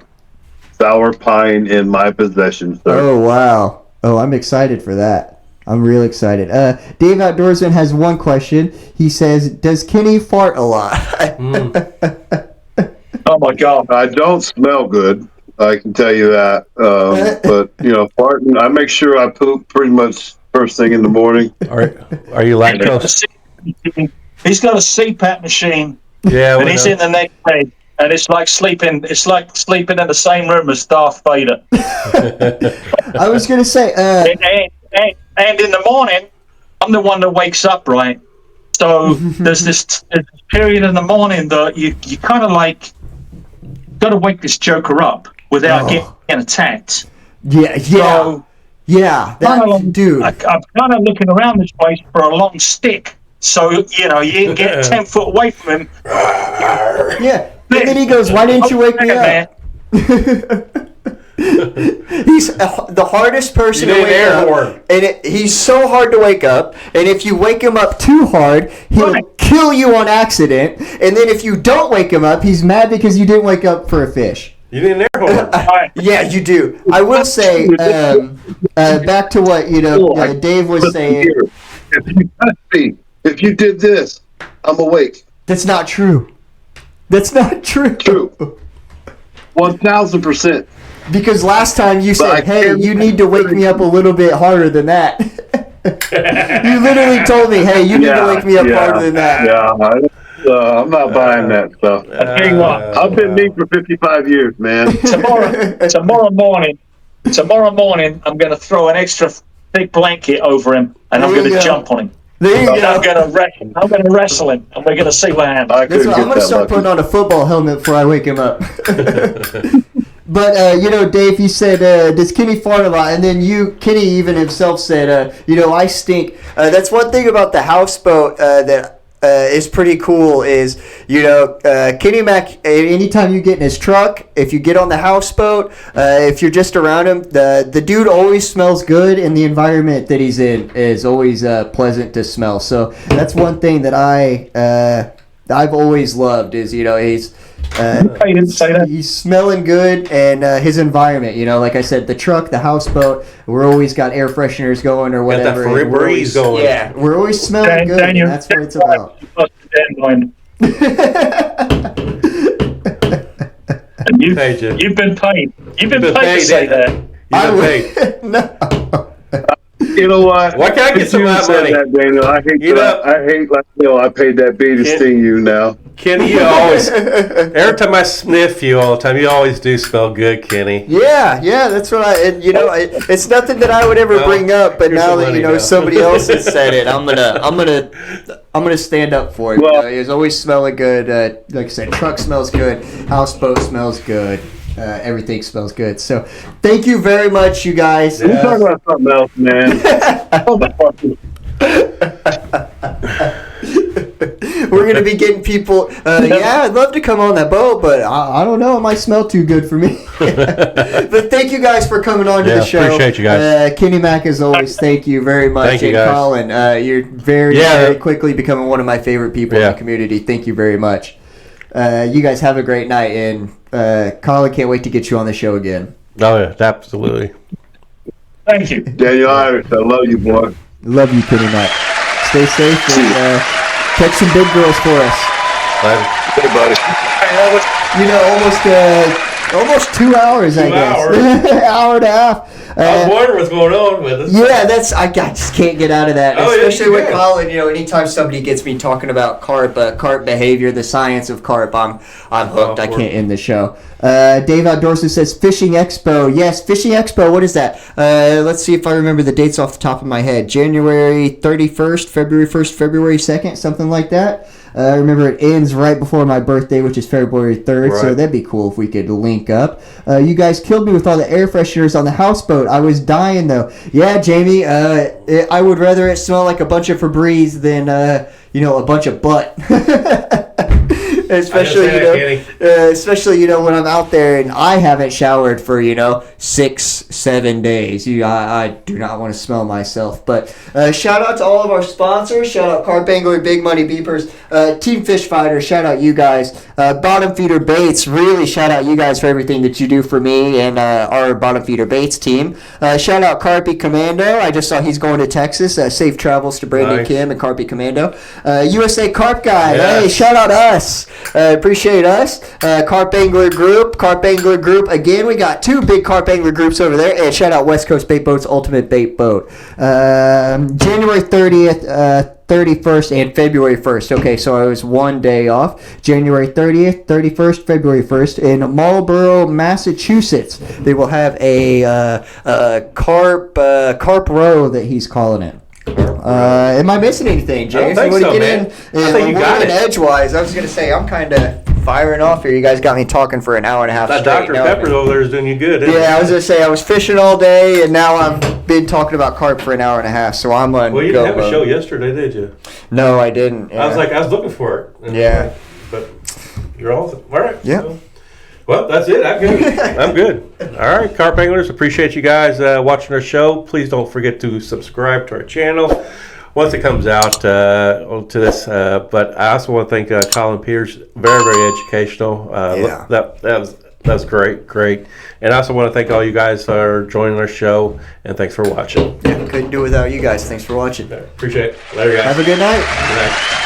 sour pine in my possession, sir. Oh wow! Oh, I'm excited for that. I'm real excited. Dave Outdoorsman has one question. He says, "Does Kenny fart a lot?" Oh my God! I don't smell good. I can tell you that. But farting, I make sure I poop pretty much first thing in the morning. Are you lactose? He's got a CPAP machine. Yeah, and he's in the next day, and it's like sleeping. It's like sleeping in the same room as Darth Vader. I was gonna say. And in the morning, I'm the one that wakes up, right? So there's this period in the morning that you kind of like got to wake this joker up without getting attacked. Yeah. So, dude. I'm kind of looking around this place for a long stick, so you can get 10 foot away from him. Yeah. And then he goes, "Why didn't you wake me up?" He's the hardest person to wake up, and he's so hard to wake up. And if you wake him up too hard, he'll kill you on accident. And then if you don't wake him up, he's mad because you didn't wake up for a fish. You need an air horn. Yeah, you do. I will say, back to what Dave was saying. If you touch me, if you did this, I'm awake. That's not true. True. 1,000%. Because last time you said, "Hey, you need to wake me up a little bit harder than that." You literally told me, "Hey, you need to wake me up harder than that." Yeah, I'm not buying that stuff. I tell you what, I've been me for 55 years, man. Tomorrow morning, I'm going to throw an extra thick blanket over him, and I'm going to jump on him. There you go. I'm going to wrestle him, and we're going to see what happens. I'm going to start putting on a football helmet before I wake him up. But, Dave, you said, does Kenny fart a lot? And then Kenny even himself said, I stink. That's one thing about the houseboat that is pretty cool is, Kenny Mac, anytime you get in his truck, if you get on the houseboat, if you're just around him, the dude always smells good, and the environment that he's in is always pleasant to smell. So that's one thing that I've always loved is, he's... I didn't say that. He's smelling good, and his environment, like I said, the truck, the houseboat, we're always got air fresheners going or whatever. Got that breeze going. Yeah, we're always smelling good, and that's what it's about. You've been paid. You've been paid to say that. You've been paid. No. You know what? Why can't I get some of that money? That, Daniel. I hate I paid that bee to sting you now. Kenny, you always, every time I sniff you all the time, you always do smell good, Kenny. Yeah, that's what it's nothing that I would ever bring up, but now that somebody else has said it, I'm gonna stand up for it. Well, he's always smelling good. Like I said, truck smells good, houseboat smells good. Everything smells good. So, thank you very much, you guys. We're talking about something else, man. We're going to be getting people, I'd love to come on that boat, but I don't know. It might smell too good for me. But thank you guys for coming on to the show. Appreciate you guys. Kenny Mac, as always, thank you very much. Thank you, guys. Colin, you're very quickly becoming one of my favorite people in the community. Thank you very much. you guys have a great night, and Colin, can't wait to get you on the show again. Oh yeah, absolutely. Thank you, Daniel Irish. I love you, boy. Love you, Penny Nut. Stay safe and catch some big girls for us. Hey, buddy. Almost 2 hours, I guess. Hour and a half. I was wondering what's going on with us. Yeah, I just can't get out of that. Especially with Colin, anytime somebody gets me talking about carp behavior, the science of carp, I'm hooked. I can't end the show. Dave Outdoorsman says Fishing Expo. Yes, Fishing Expo. What is that? Let's see if I remember the dates off the top of my head. January 31st, February 1st, February 2nd, something like that. I remember it ends right before my birthday, which is February 3rd, so that'd be cool if we could link up. You guys killed me with all the air fresheners on the houseboat. I was dying, though. Yeah, Jamie, I would rather it smell like a bunch of Febreze than, a bunch of butt. Especially when I'm out there and I haven't showered for 6-7 days. I do not want to smell myself. But shout out to all of our sponsors. Shout out Carp Angler, Big Money Beepers, Team Fish Fighter. Shout out you guys. Bottom Feeder Baits. Really shout out you guys for everything that you do for me and our Bottom Feeder Baits team. Shout out Carpy Commando. I just saw he's going to Texas. Safe travels to Brandon Kim and Carpy Commando. USA CARP Guy. Yes. Hey, shout out us. Appreciate us. Carp Angler Group. Again, we got 2 big Carp Angler groups over there. And shout out West Coast Bait Boats, Ultimate Bait Boat. January 30th, 31st, and February 1st. Okay, so I was 1 day off. January 30th, 31st, February 1st in Marlborough, Massachusetts. They will have a carp row that he's calling it. Am I missing anything, James? I don't think so, man. I think you got it. Edgewise, I was going to say, I'm kind of firing off here. You guys got me talking for an hour and a half straight. That Dr. Pepper over there is doing you good, isn't it? I was going to say, I was fishing all day, and now I've been talking about carp for an hour and a half, so I'm on Well, you didn't have a show yesterday, did you? No, I didn't. Yeah. I was looking for it. Yeah. But you're all right. Yeah. So, well, that's it. I'm good. I'm good. All right, Carp Anglers, appreciate you guys watching our show. Please don't forget to subscribe to our channel once it comes out to this. But I also want to thank Colin Peters. Very, very educational. That was great. And I also want to thank all you guys for joining our show, and thanks for watching. Yeah, couldn't do it without you guys. Thanks for watching. Appreciate it. Later, guys. Have a good night. Good night.